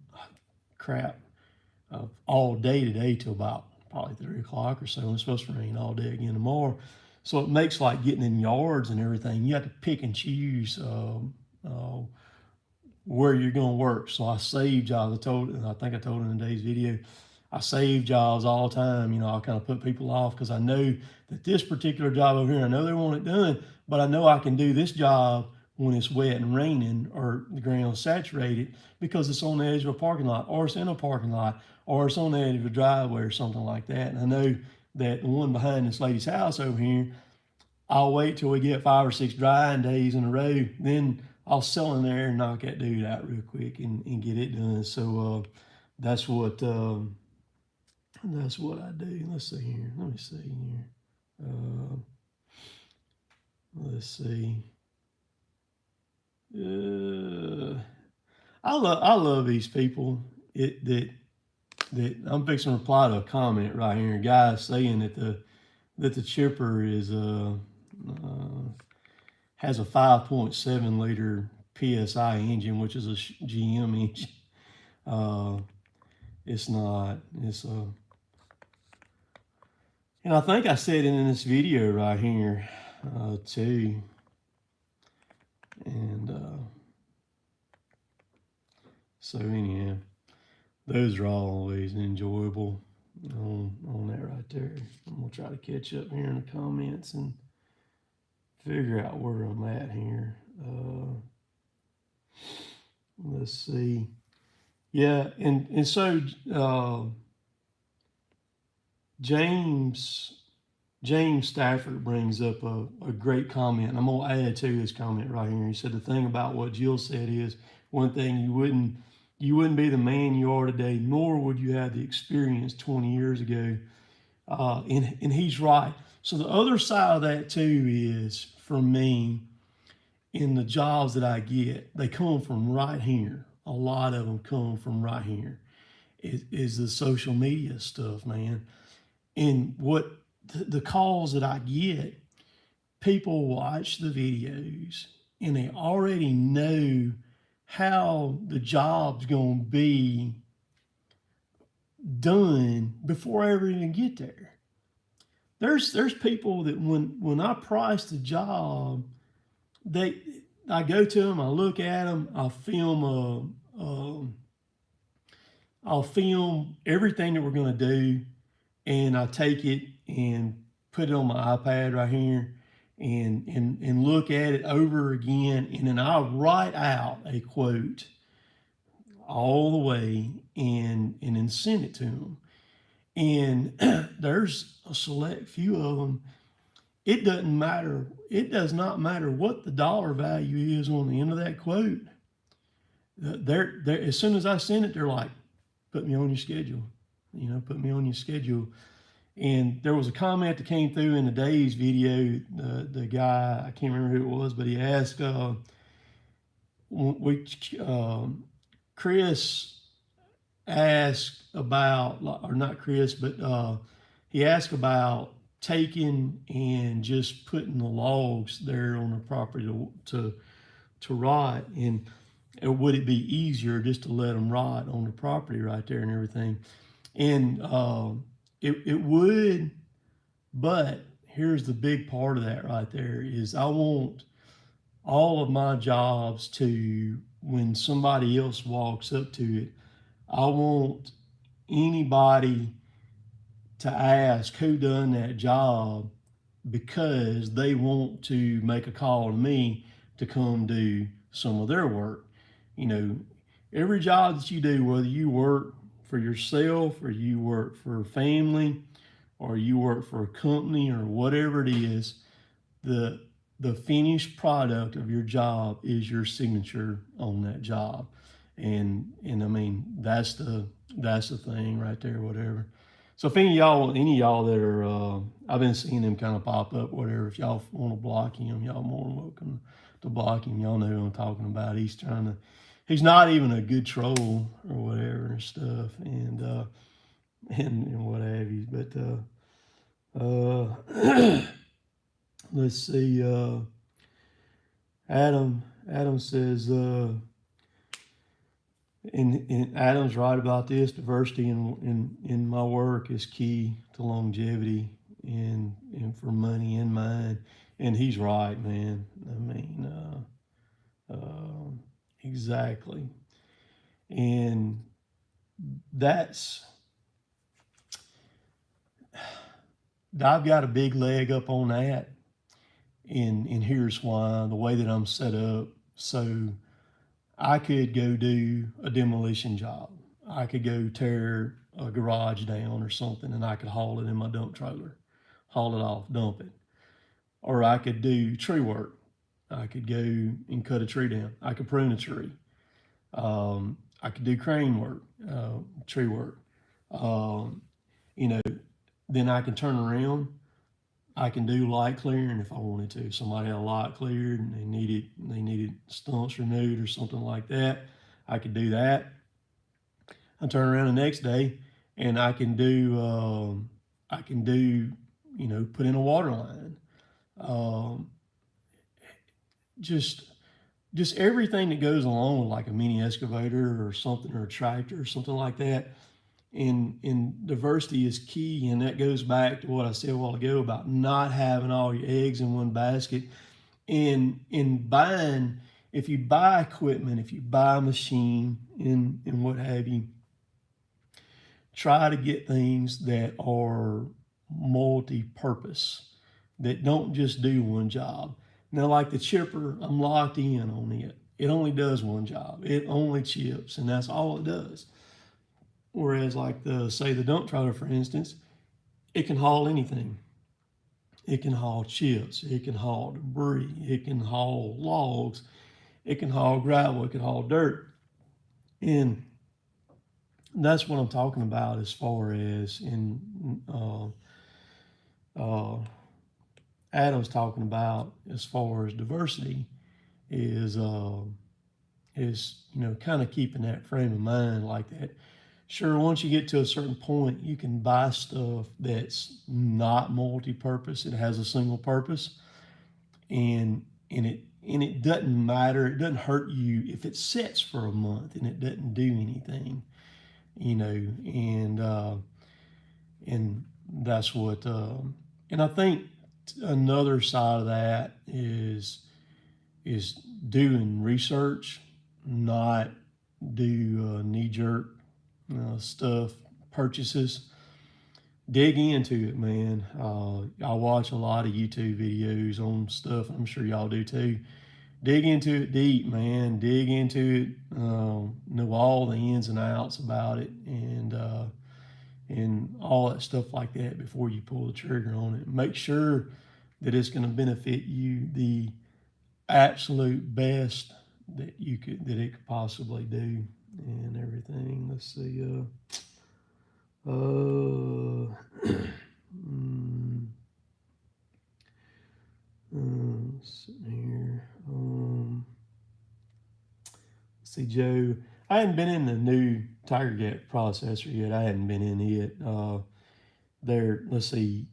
day today till about probably 3 o'clock or so. And it's supposed to rain all day again tomorrow. So it makes like getting in yards and everything, you have to pick and choose where you're going to work. So I save jobs. I think I told in today's video, I save jobs all the time. You know, I kind of put people off because I know that this particular job over here, I know they want it done, but I know I can do this job when it's wet and raining or the ground's saturated because it's on the edge of a parking lot or it's in a parking lot or it's on the edge of a driveway or something like that. And I know that the one behind this lady's house over here, I'll wait till we get 5 or 6 drying days in a row. Then I'll sell in there and knock that dude out real quick and get it done. So that's what I do. Let's see here. Let me see here. Let's see. I love these people. That I'm fixing to reply to a comment right here. A guy saying that the chipper is has a 5.7 liter PSI engine, which is a GM engine. It's not. It's and I think I said it in this video right here too. And so anyhow, those are always enjoyable on that right there. I'm gonna try to catch up here in the comments and figure out where I'm at here. Let's see. Yeah, and so James James Stafford brings up a great comment. I'm gonna add to his comment right here. He said the thing about what Jill said is one thing you wouldn't be the man you are today, nor would you have the experience 20 years ago. And he's right. So the other side of that too is for me in the jobs that I get, they come from right here. A lot of them come from right here. Is the social media stuff, man. And what the calls that I get, people watch the videos and they already know how the job's going to be done before I ever even get there. There's people that when I price the job, they I go to them, I look at them, I'll film everything that we're going to do, and I take it and put it on my iPad right here, and look at it over again, and then I'll write out a quote all the way and then send it to them. And there's a select few of them. It doesn't matter. It does not matter what the dollar value is on the end of that quote. They're as soon as I send it, they're like, "Put me on your schedule." Put me on your schedule. And there was a comment that came through in the Days video. The guy, I can't remember who it was, but he asked, Chris asked about, or not Chris, but he asked about taking and just putting the logs there on the property to rot, and would it be easier just to let them rot on the property right there and everything? And it would, but here's the big part of that right there is I want all of my jobs to, when somebody else walks up to it, I want anybody to ask who done that job because they want to make a call to me to come do some of their work. Every job that you do, whether you work for yourself or you work for a family or you work for a company or whatever it is, the finished product of your job is your signature on that job. And I mean that's the thing right there, whatever. So if any of y'all that are, I've been seeing him kind of pop up, whatever. If y'all want to block him, y'all more than welcome to block him. Y'all know who I'm talking about. He's not even a good troll or whatever and stuff, and what have you. But let's see. Adam says, and Adam's right about this. Diversity in my work is key to longevity and for money in mind. And he's right, man. I mean, exactly. And I've got a big leg up on that. And here's why: the way that I'm set up. So I could go do a demolition job. I could go tear a garage down or something, and I could haul it in my dump trailer, haul it off, dump it. Or I could do tree work. I could go and cut a tree down. I could prune a tree. I could do crane work, tree work. Um, you know, then I can turn around. I can do light clearing if I wanted to. Somebody had a lot cleared and they needed stumps renewed or something like that. I could do that. I turn around the next day and I can do put in a water line. Um, just everything that goes along with like a mini excavator or something, or a tractor or something like that. And diversity is key, and that goes back to what I said a while ago about not having all your eggs in one basket. And in buying, if you buy equipment, if you buy a machine and what have you, try to get things that are multi-purpose, that don't just do one job. Now, like the chipper, I'm locked in on it. It only does one job. It only chips, and that's all it does. Whereas, like the dump trailer, for instance, it can haul anything. It can haul chips. It can haul debris. It can haul logs. It can haul gravel. It can haul dirt. And that's what I'm talking about as far as uh, Adam's talking about as far as diversity is kind of keeping that frame of mind like that. Sure, once you get to a certain point, you can buy stuff that's not multi-purpose. It has a single purpose, and it doesn't matter. It doesn't hurt you if it sits for a month and it doesn't do anything, and that's what. And I think another side of that is doing research, not do knee-jerk stuff, purchases. Dig into it, man. I watch a lot of YouTube videos on stuff. I'm sure y'all do too. Dig into it deep, man. Dig into it. Know all the ins and outs about it, and all that stuff like that before you pull the trigger on it. Make sure that it's going to benefit you the absolute best that it could possibly do, and everything. Let's see. Sitting here. Let's see, Joe. I hadn't been in the new Tiger Gap processor yet. I hadn't been in it. Let's see,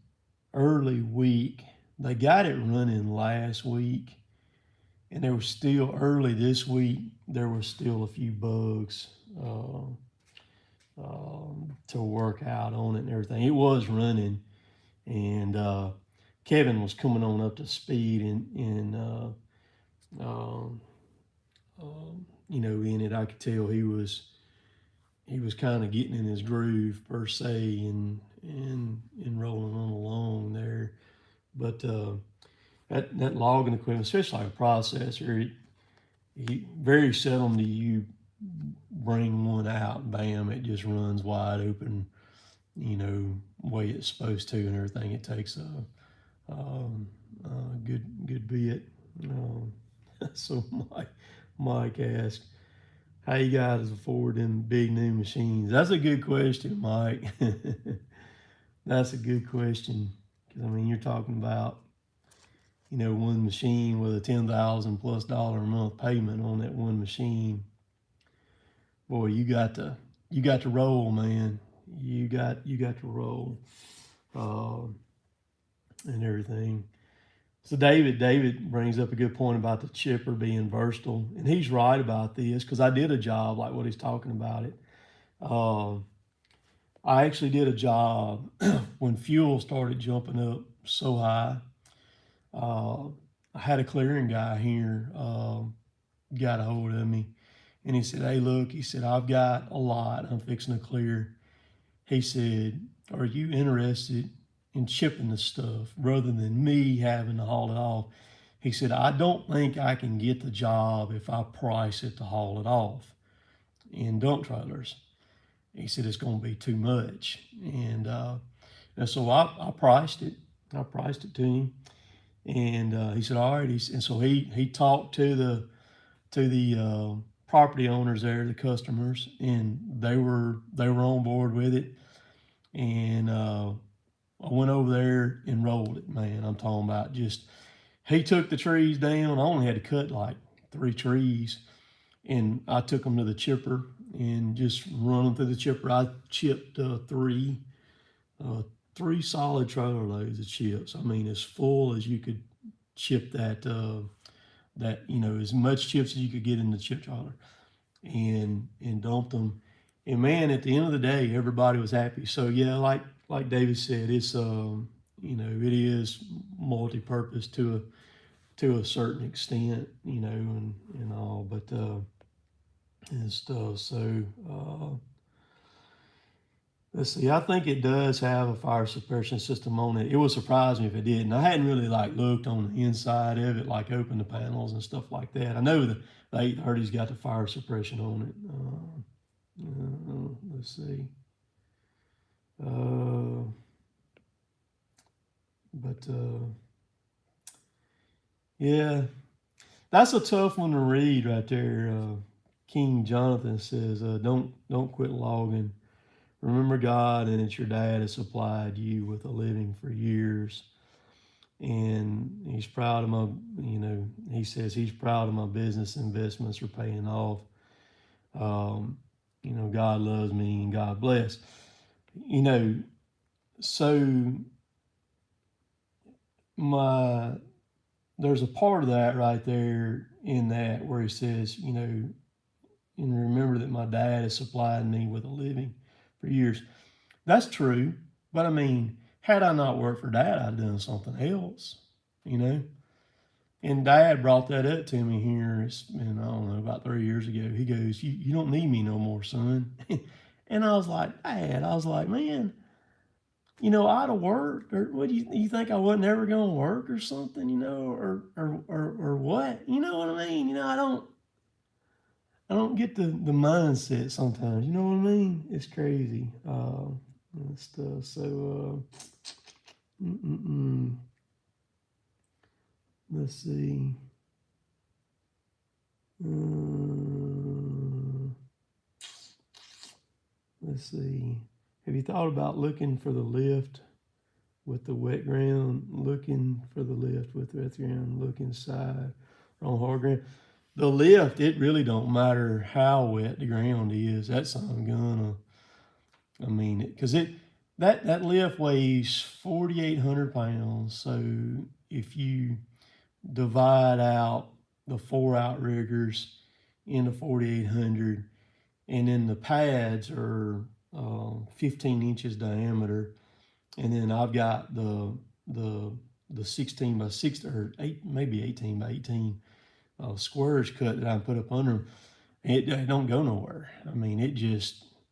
early week. They got it running last week, and there was still early this week. There was still a few bugs to work out on it and everything. It was running, and Kevin was coming on up to speed in in it. I could tell he was kind of getting in his groove per se and rolling on along there. But that logging equipment, especially like a processor, very seldom do you bring one out, bam, it just runs wide open, way it's supposed to and everything. It takes a good bit. So Mike asked, how you guys afford them big new machines? That's a good question, Mike. That's a good question, because you're talking about one machine with a $10,000+ a month payment on that one machine. Boy, you got to roll, man. You got to roll, and everything. So David brings up a good point about the chipper being versatile, and he's right about this, because I did a job like what he's talking about it. I actually did a job when fuel started jumping up so high. I had a clearing guy here got a hold of me, and he said, hey, look, he said, I've got a lot I'm fixing to clear. He said, are you interested in chipping the stuff rather than me having to haul it off? He said, I don't think I can get the job if I price it to haul it off in dump trailers. He said, it's going to be too much. And so I priced it. I priced it to him. And he said, all right. And so he talked to the property owners there, the customers, and they were on board with it. And I went over there and rolled it, man. I'm talking about he took the trees down. I only had to cut like 3 trees, and I took them to the chipper and just run them through the chipper. I chipped 3 solid trailer loads of chips. As full as you could chip that as much chips as you could get in the chip trailer, and dumped them. And man, at the end of the day, everybody was happy. So yeah, like David said, it's it is multi-purpose to a certain extent, and all, but. And stuff. So, Let's see. I think it does have a fire suppression system on it. It would surprise me if it didn't. I hadn't really like looked on the inside of it, like opened the panels and stuff like that. I know the 830's got the fire suppression on it. Let's see. Yeah, that's a tough one to read right there. King Jonathan says, "Don't quit logging. Remember God, and it's your dad has supplied you with a living for years." And he's proud of my, he says he's proud of my business investments are paying off. God loves me and God bless. So there's a part of that right there in that where he says, and remember that my dad has supplied me with a living for years. That's true. But I mean, had I not worked for Dad, I'd done something else, And Dad brought that up to me here, I don't know, about 3 years ago. He goes, you don't need me no more, son. And I was like, Dad, man, I'd have worked, or what do you think I wasn't ever going to work or something, or what? You know what I mean? I don't get the mindset sometimes. You know what I mean? It's crazy. And stuff. So, let's see. Let's see. Have you thought about looking for the lift with the wet ground? Looking for the lift with the wet ground, look inside or on hard ground. The lift, it really don't matter how wet the ground is. That's not gonna. I mean, because that lift weighs 4,800 pounds. So if you divide out the 4 outriggers into 4,800, and then the pads are 15 inches diameter, and then I've got the 16 by 6 or 8, maybe 18 by 18 squares cut that I put up under them. It don't go nowhere. I mean,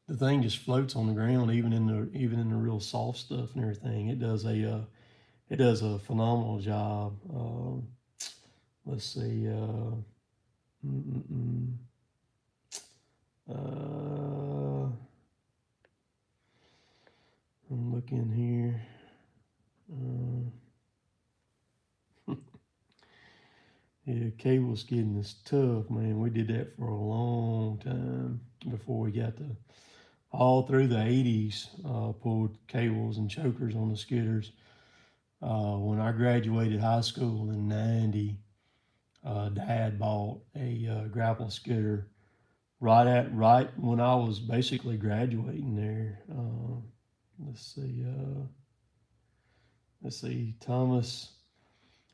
the thing just floats on the ground, even in the real soft stuff and everything. It does a phenomenal job. Let's see. I'm looking here. Yeah, cable's getting this tough, man. We did that for a long time before we got all through the 80s, pulled cables and chokers on the skidders. When I graduated high school in 90, Dad bought a grapple skidder right when I was basically graduating there. Let's see, Thomas.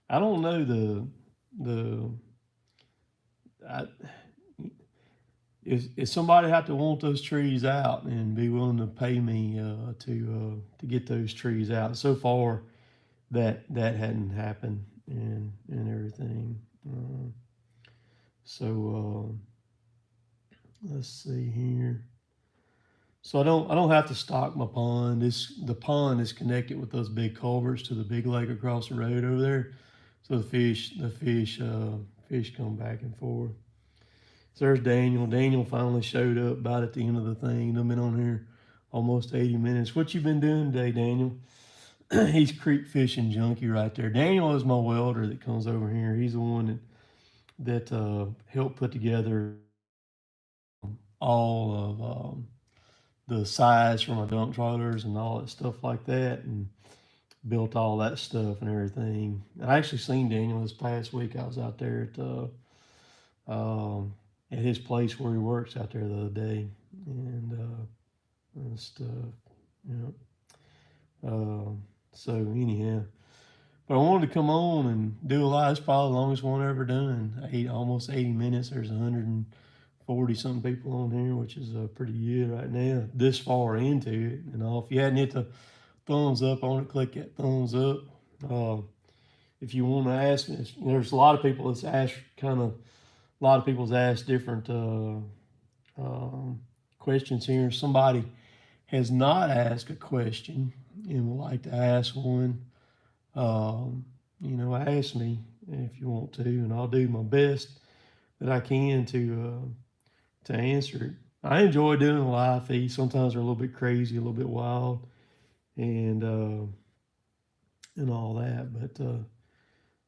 I don't know if somebody had to want those trees out and be willing to pay me to get those trees out. So far, that hadn't happened and everything. Let's see here. So I don't have to stock my pond. The pond is connected with those big culverts to the big lake across the road over there. So the fish come back and forth. So there's Daniel. Daniel finally showed up about at the end of the thing. I've been on here almost 80 minutes. What you been doing today, Daniel? He's creek fishing junkie right there. Daniel is my welder that comes over here. He's the one that helped put together all of the size for my dump trailers and all that stuff like that, and built all that stuff and everything. I actually seen Daniel this past week. I was out there at his place where he works out there the other day, and stuff. So anyhow, but I wanted to come on and do a lot. It's probably the longest one I've ever done. Almost 80 minutes. There's 140 some people on here, which is pretty good right now. This far into it, if you hadn't hit the thumbs up on it, click that thumbs up. If you want to ask me, there's a lot of people that's asked a lot of people's asked different questions here. Somebody has not asked a question and would like to ask one, ask me if you want to, and I'll do my best that I can to answer it. I enjoy doing the live feeds. Sometimes they're a little bit crazy, a little bit wild, and all that. But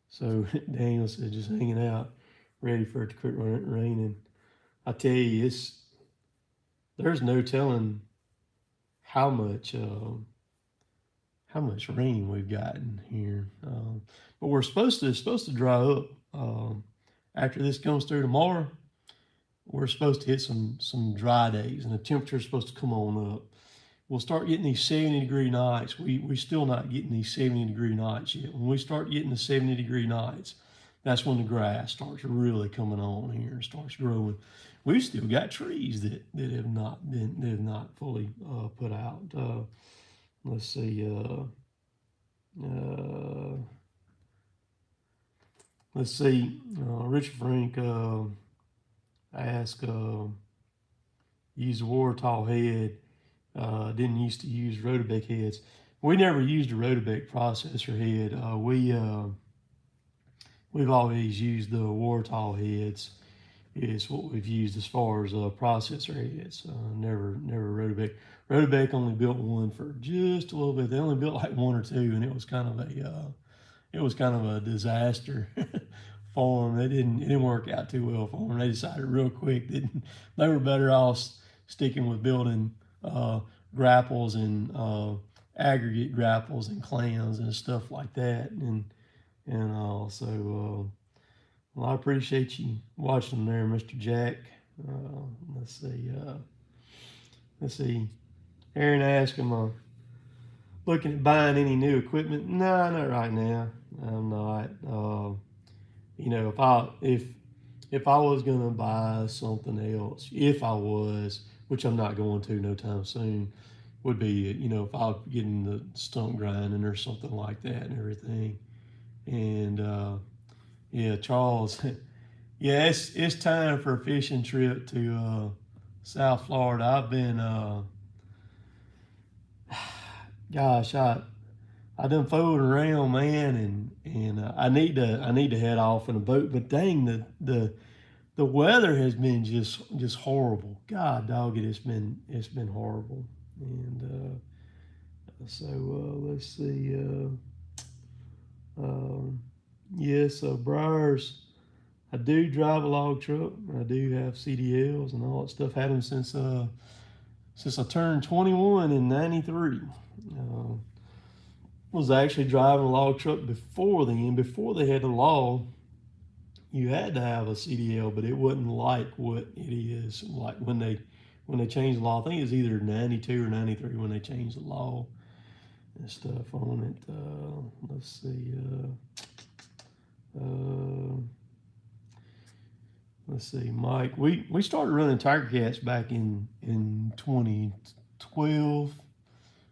so Daniel said, just hanging out, ready for it to quit raining. I tell you, there's no telling how much rain we've gotten here. But it's supposed to dry up after this comes through tomorrow. We're supposed to hit some dry days, and the temperature's supposed to come on up. We'll start getting these 70-degree nights. We're still not getting these 70-degree nights yet. When we start getting the 70-degree nights, that's when the grass starts really coming on here and starts growing. We've still got trees that have not fully put out. Let's see. Richard Frank asked, use the Warthog head. Didn't used to use Rotobeck heads. We never used a Rotobeck processor head. We've always used the Warthog heads. Is what we've used as far as processor heads. Never Rotobeck. Rotobeck only built one for just a little bit. They only built like one or two, and it was kind of a disaster for them. It didn't work out too well for them. They decided real quick that they were better off sticking with building grapples and aggregate grapples and clams and stuff like that. And so well, I appreciate you watching there, Mr. Jack. Let's see. Aaron asked, am I looking at buying any new equipment? No, not right now. I'm not. If I was gonna buy something else, if I was, which I'm not going to no time soon, would be, if I was getting the stump grinding or something like that and everything. And yeah, Charles, yeah, it's time for a fishing trip to South Florida. I've been, gosh, I done fooled around, man, and I need to head off in a boat. But dang, the weather has been just horrible. God dog it, it's been horrible. And so let's see. Yeah, so Briars, I do drive a log truck. I do have CDLs and all that stuff. Had them since I turned 21 in '93. Was actually driving a log truck before then. Before they had the law, you had to have a CDL, but it wasn't like what it is like when they changed the law. I think it was either 92 or 93 when they changed the law and stuff on it. Let's see. Let's see, Mike. We started running Tiger Cats back in 2012.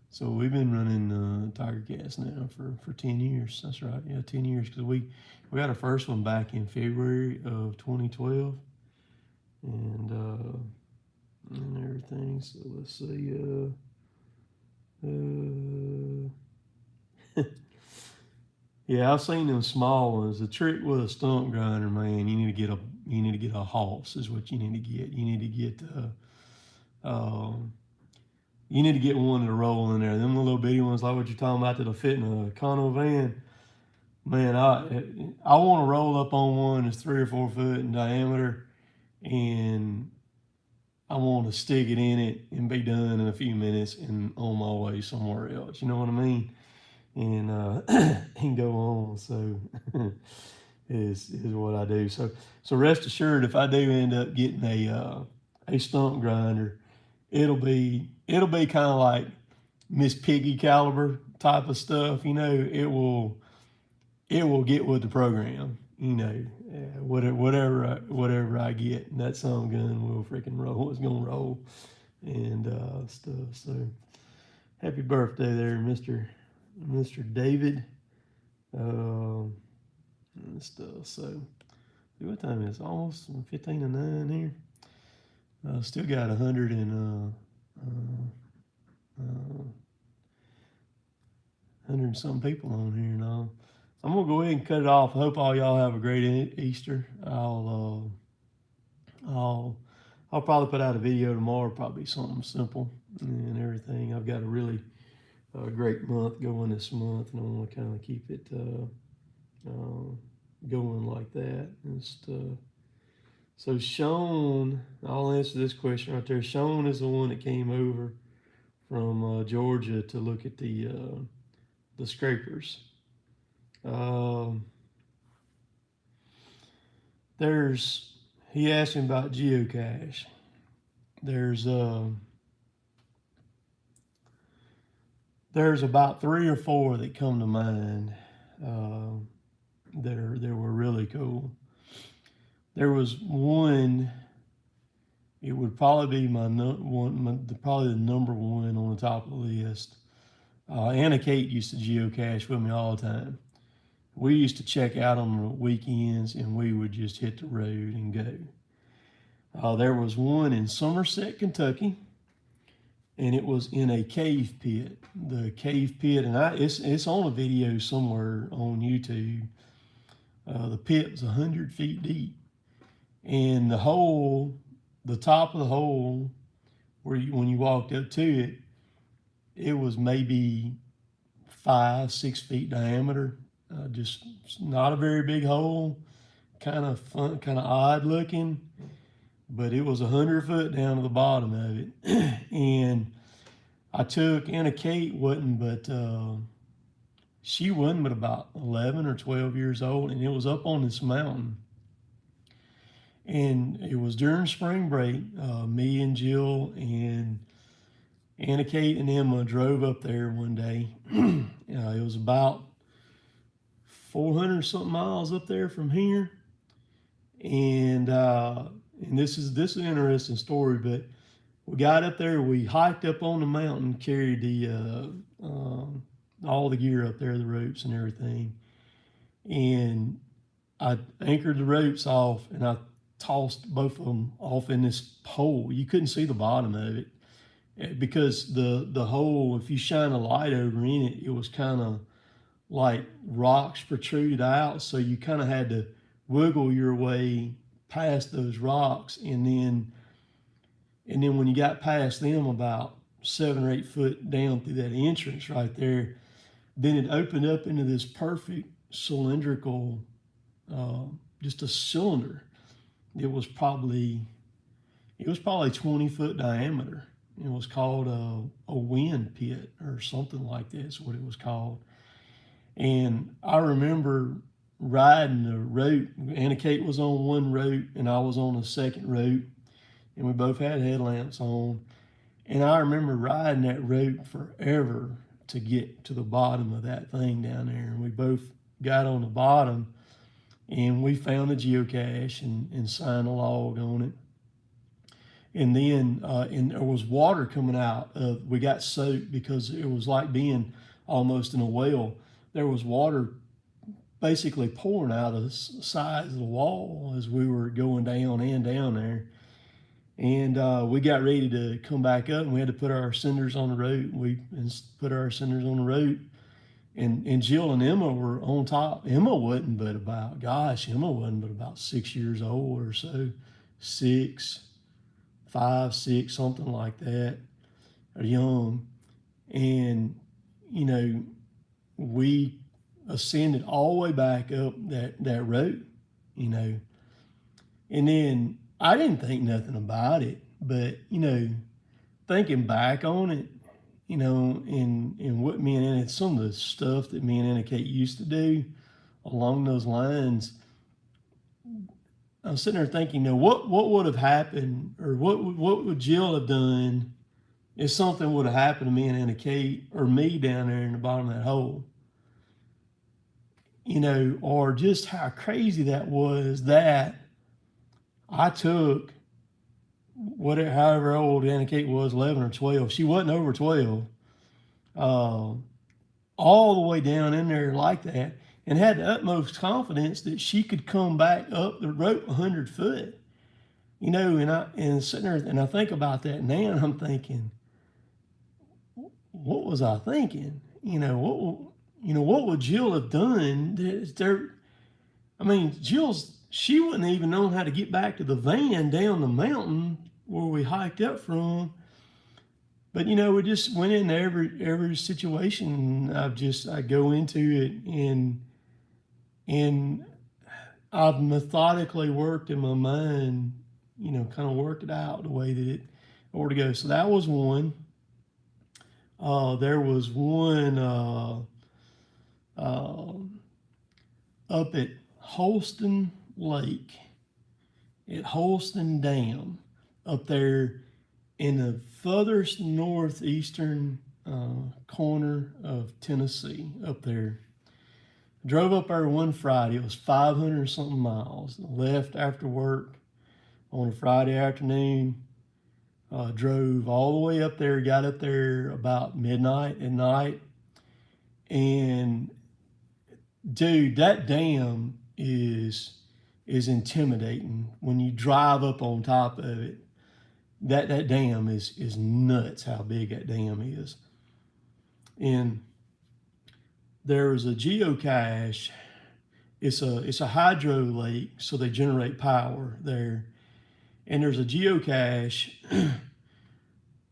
So we've been running Tiger Cats now for 10 years. That's right, yeah, 10 years, because we got our first one back in February of 2012, and everything. So let's see. Yeah, I've seen them small ones. The trick with a stump grinder, man, you need to get a Hoss is what you need to get. You need to get one to roll in there. Them little bitty ones like what you're talking about that'll fit in a Econo van. Man, I want to roll up on one that's 3 or 4 foot in diameter, and I want to stick it in it and be done in a few minutes and on my way somewhere else. You know what I mean? And and go on. So is what I do. So rest assured, if I do end up getting a stump grinder, it'll be kind of like Miss Piggy caliber type of stuff. It will get with the program. Whatever I get, and that some gun will freaking roll. It's gonna roll and stuff. So happy birthday there, Mr. David. And stuff. So what time is it? Almost 15 to 9 here. Still got 100 and 100 and some people on here now. I'm gonna go ahead and cut it off. I hope all y'all have a great Easter. I'll probably put out a video tomorrow, probably something simple and everything. I've got a really great month going this month, and I want to kind of keep it going like that. So Sean, I'll answer this question right there. Sean is the one that came over from Georgia to look at the scrapers. He asked me about geocache. There's about 3 or 4 that come to mind that were really cool. There was one. It would probably be probably the number one on the top of the list. Anna Kate used to geocache with me all the time. We used to check out on the weekends, and we would just hit the road and go. There was one in Somerset, Kentucky, and it was in a cave pit. The cave pit, and it's on a video somewhere on YouTube. The pit was 100 feet deep, and the top of the hole, when you walked up to it, it was maybe 5-6 feet diameter. Just not a very big hole, kind of fun, kind of odd looking, but it was 100 foot down to the bottom of it. And I took Anna Kate, she wasn't but about 11 or 12 years old, and it was up on this mountain. And it was during spring break. Me and Jill and Anna Kate and Emma drove up there one day. It was about 400 something miles up there from here. And this is an interesting story, but we got up there, we hiked up on the mountain, carried all the gear up there, the ropes and everything. And I anchored the ropes off, and I tossed both of them off in this hole. You couldn't see the bottom of it because the hole, if you shine a light over in it, it was kind of like rocks protruded out, so you kind of had to wiggle your way past those rocks, and then when you got past them about 7 or 8 foot down through that entrance right there, then it opened up into this perfect cylindrical, just a cylinder. It was probably 20 foot diameter. It was called a wind pit or something like that's what it was called. And I remember riding the rope. Anna Kate was on one rope, and I was on the second rope, and we both had headlamps on. And I remember riding that rope forever to get to the bottom of that thing down there. And we both got on the bottom, and we found a geocache and signed a log on it. And then and there was water coming out. We got soaked because it was like being almost in a well. There was water basically pouring out of the sides of the wall as we were going down and down there. And we got ready to come back up, and we had to put our cinders on the rope. We put our cinders on the rope, and Jill and Emma were on top. Emma wasn't but about 6 years old or so, 5, 6, something like that, or young. And, we ascended all the way back up that rope, and then I didn't think nothing about it, but, thinking back on it, and what me and Anna, some of the stuff that me and Anna Kate used to do along those lines, I was sitting there thinking, what would have happened, or what would Jill have done if something would have happened to me and Anna Kate, or me down there in the bottom of that hole? Or just how crazy that was that I took however old Anna Kate was, 11 or 12. She wasn't over 12. All the way down in there like that, and had the utmost confidence that she could come back up the rope 100 foot. And sitting there, and I think about that now, and I'm thinking, what was I thinking? What would Jill have done? I mean, she wouldn't even known how to get back to the van down the mountain where we hiked up from. But we just went into every situation. I go into it, and I've methodically worked in my mind, kind of worked it out the way that it ought to go. So that was one. There was one up at Holston Lake, at Holston Dam, up there in the furthest northeastern corner of Tennessee, up there. Drove up there one Friday. It was 500 something miles. Left after work on a Friday afternoon. Drove all the way up there. Got up there about midnight at night. And dude, that dam is intimidating when you drive up on top of it. That dam is nuts how big that dam is. And there was a geocache. It's a hydro lake, so they generate power there. And there's a geocache.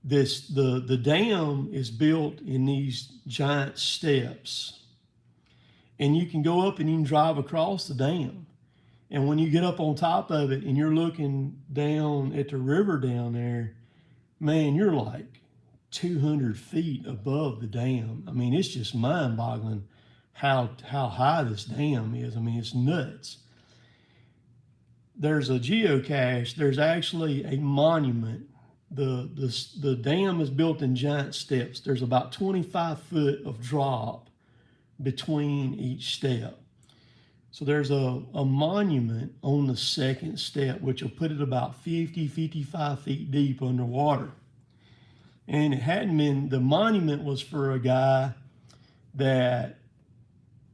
The dam is built in these giant steps, and you can go up and you can drive across the dam. And when you get up on top of it and you're looking down at the river down there, man, you're like 200 feet above the dam. I mean, it's just mind-boggling how high this dam is. I mean, it's nuts. There's a geocache. There's actually a monument. The dam is built in giant steps. There's about 25 foot of drop between each step. So there's a monument on the second step, which will put it about 55 feet deep underwater. And it hadn't been, the monument was for a guy that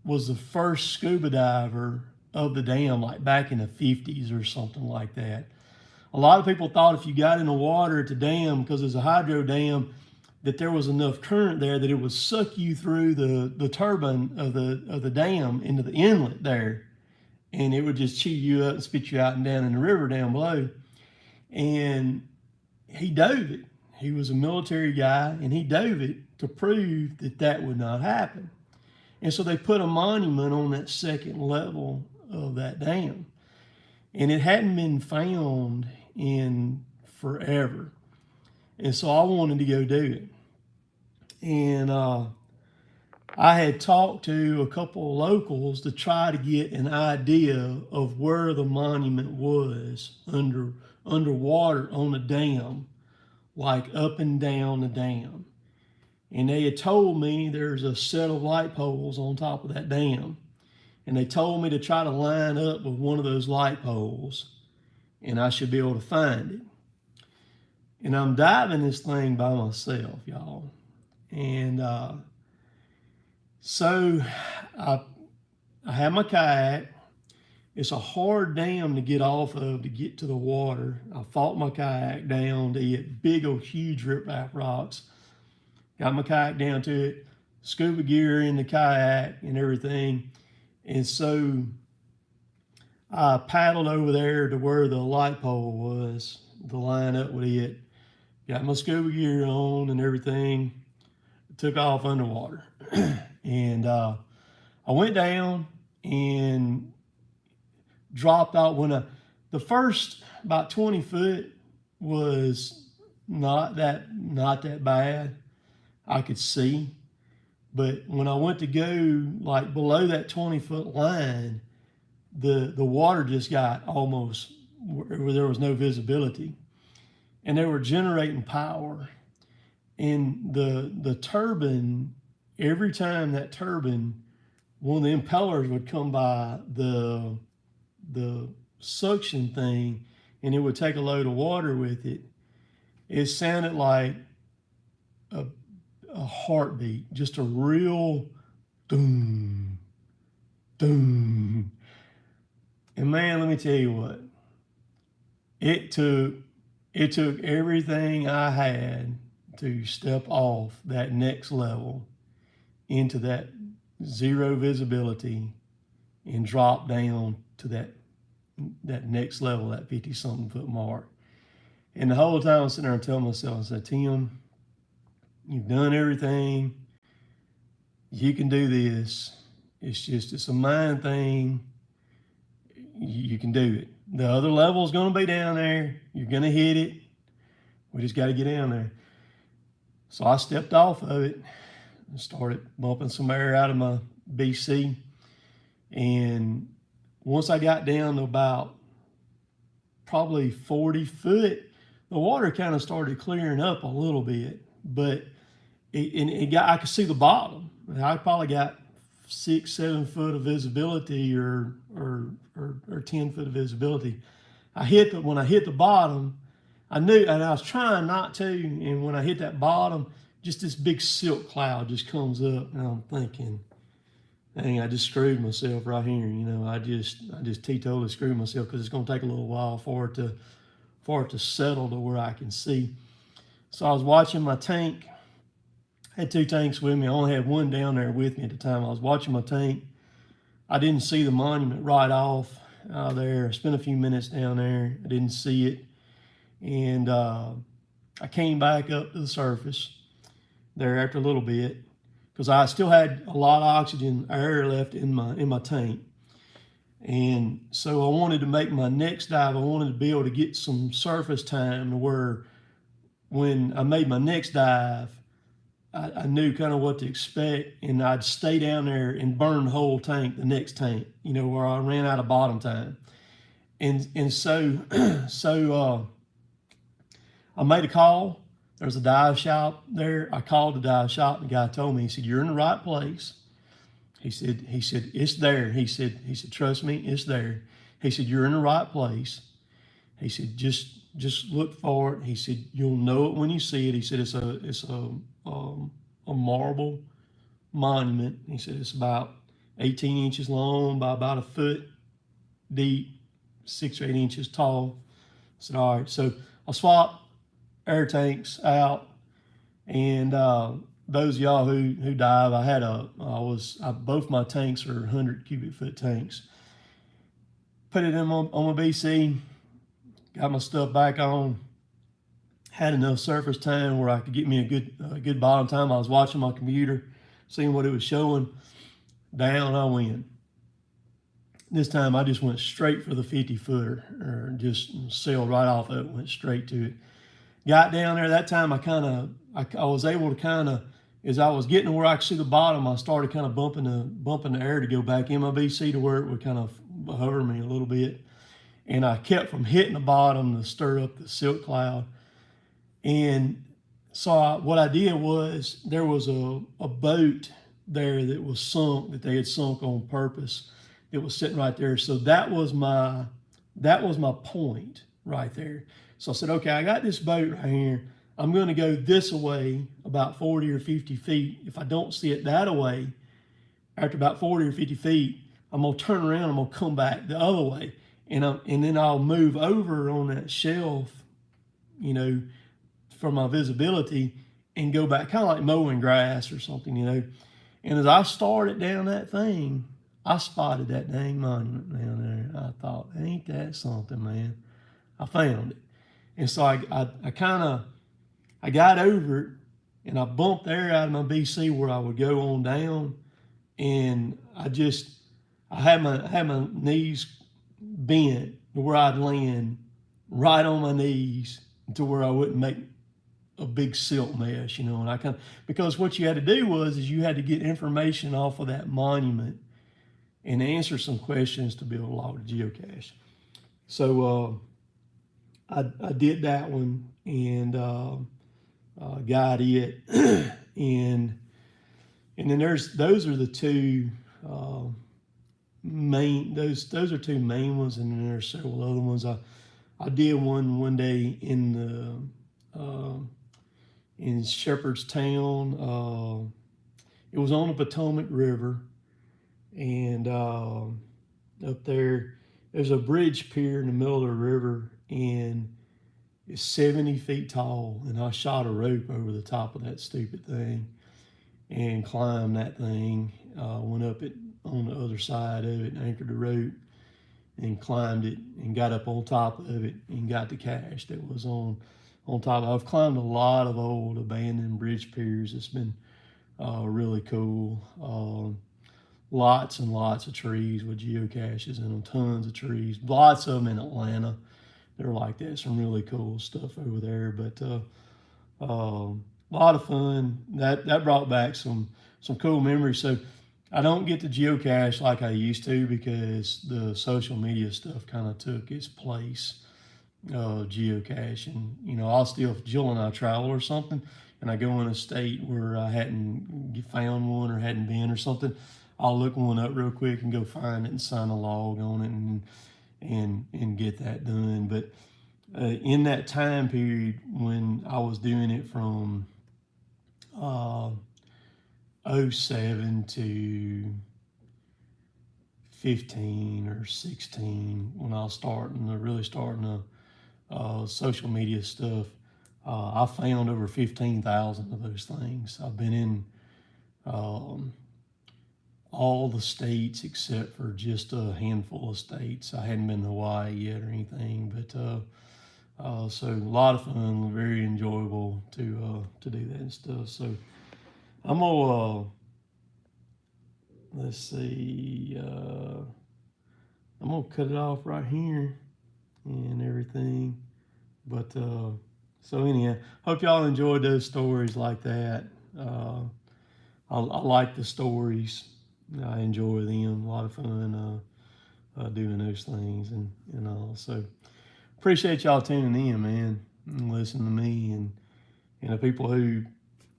was the first scuba diver of the dam, like back in the 50s or something like that. A lot of people thought if you got in the water at the dam, because it's a hydro dam, that there was enough current there that it would suck you through the turbine of the dam into the inlet there, and it would just chew you up and spit you out and down in the river down below. And he dove it. He was a military guy, and he dove it to prove that that would not happen. And so they put a monument on that second level of that dam, and it hadn't been found in forever. And so I wanted to go do it. And I had talked to a couple of locals to try to get an idea of where the monument was underwater on the dam, like up and down the dam. And they had told me there's a set of light poles on top of that dam. And they told me to try to line up with one of those light poles, and I should be able to find it. And I'm diving this thing by myself, y'all. And so I have my kayak. It's a hard dam to get off of to get to the water. I fought my kayak down to hit big old huge riprap rocks. Got my kayak down to it, scuba gear in the kayak and everything. And so I paddled over there to where the light pole was to line up with it. Got my scuba gear on and everything. Took off underwater. And I went down and dropped out. The first about 20 foot was not that bad. I could see. But when I went to go like below that 20-foot line, the water just got almost where there was no visibility. And they were generating power. And the turbine, every time that turbine, one of the impellers would come by the suction thing, and it would take a load of water with it. It sounded like a heartbeat, just a real doom, doom. And man, let me tell you what, it took everything I had to step off that next level into that zero visibility and drop down to that next level, that 50-something foot mark. And the whole time I'm sitting there and telling myself, I said, Tim, you've done everything. You can do this. It's a mind thing. You can do it. The other level is going to be down there. You're going to hit it. We just got to get down there. So I stepped off of it and started bumping some air out of my BC. And once I got down to about probably 40 foot, the water kind of started clearing up a little bit, but I could see the bottom. I probably got 6-7 foot of visibility or 10 foot of visibility. When I hit the bottom, I knew, and I was trying not to, and when I hit that bottom, just this big silk cloud just comes up, and I'm thinking, dang, I just screwed myself right here. You know, I just teetotally screwed myself, because it's going to take a little while for it to settle to where I can see. So I was watching my tank. I had 2 tanks with me. I only had one down there with me at the time. I was watching my tank. I didn't see the monument right off there. I spent a few minutes down there. I didn't see it. And I came back up to the surface there after a little bit, because I still had a lot of oxygen air left in my tank. And so I wanted to make my next dive, I wanted to be able to get some surface time to where when I made my next dive, I knew kind of what to expect, and I'd stay down there and burn the whole tank, the next tank, you know, where I ran out of bottom time. And so I made a call. There's a dive shop there. I called the dive shop, and the guy told me, he said, you're in the right place. He said, it's there. He said, trust me, it's there. He said, you're in the right place. He said, just look for it. He said, you'll know it when you see it. He said, it's a marble monument. He said, it's about 18 inches long by about a foot deep, 6 or 8 inches tall. I said, all right. So I swapped air tanks out, and those of y'all who dive, both my tanks are 100 cubic foot tanks. Put it in on my BC, got my stuff back on, had enough surface time where I could get me a good bottom time. I was watching my computer, seeing what it was showing. Down I went. This time I just went straight for the 50-footer, or just sailed right off of it, went straight to it. Got down there. That time I was able to as I was getting to where I could see the bottom, I started kind of bumping the air to go back in my BC to where it would kind of hover me a little bit. And I kept from hitting the bottom to stir up the silk cloud. And so what I did was, there was a boat there that was sunk, that they had sunk on purpose, that was sitting right there. So that was my point right there. So I said, okay, I got this boat right here. I'm going to go this way about 40 or 50 feet. If I don't see it that way, after about 40 or 50 feet, I'm going to turn around, I'm going to come back the other way. And then I'll move over on that shelf, you know, for my visibility, and go back, kind of like mowing grass or something, you know. And as I started down that thing, I spotted that dang monument down there. I thought, ain't that something, man? I found it. And so I got over it, and I bumped air out of my BC where I would go on down, and I had my knees bent to where I'd land right on my knees to where I wouldn't make a big silt mess, you know. And because what you had to do is you had to get information off of that monument and answer some questions to be able to log the geocache. So I did that one, and got it. and then those are the two main, those are two main ones, and then there's several other ones. I did one day in Shepherdstown. It was on the Potomac River, and up there's a bridge pier in the middle of the river, and It's 70 feet tall, and I shot a rope over the top of that stupid thing and climbed that thing. Went up it on the other side of it and anchored the rope and climbed it and got up on top of it and got the cache that was on top. I've climbed a lot of old abandoned bridge piers. It's been really cool. Lots and lots of trees with geocaches in them, tons of trees, lots of them in Atlanta. They're like that, some really cool stuff over there. But a lot of fun. That brought back some cool memories. So I don't get to geocache like I used to because the social media stuff kind of took its place. Geocaching, I'll still, if Jill and I travel or something, and I go in a state where I hadn't found one or hadn't been or something, I'll look one up real quick and go find it and sign a log on it and get that done. But in that time period when I was doing it from 07 to 15 or 16, when I was really starting to social media stuff, I found over 15,000 of those things. I've been in all the states except for just a handful of states. I hadn't been to Hawaii yet or anything, but so a lot of fun, very enjoyable to do that and stuff. So I'm gonna let's see, I'm gonna cut it off right here and everything. But so anyhow, hope y'all enjoyed those stories like that. I like the stories. I enjoy them. A lot of fun doing those things and all. So appreciate y'all tuning in, man, and listening to me and the people who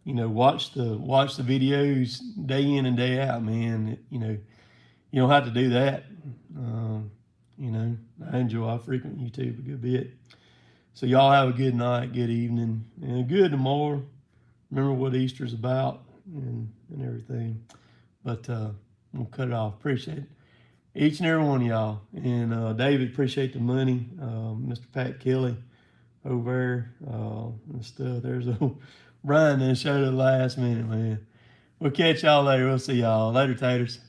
watch the videos day in and day out, man. You don't have to do that. I frequent YouTube a good bit. So y'all have a good night, good evening, and a good tomorrow. Remember what Easter's about and everything. But I'm gonna cut it off. Appreciate it. Each and every one of y'all. And David, appreciate the money. Mr. Pat Kelly over there and stuff. There's a Brian that showed at the last minute, man. We'll catch y'all later. We'll see y'all later, taters.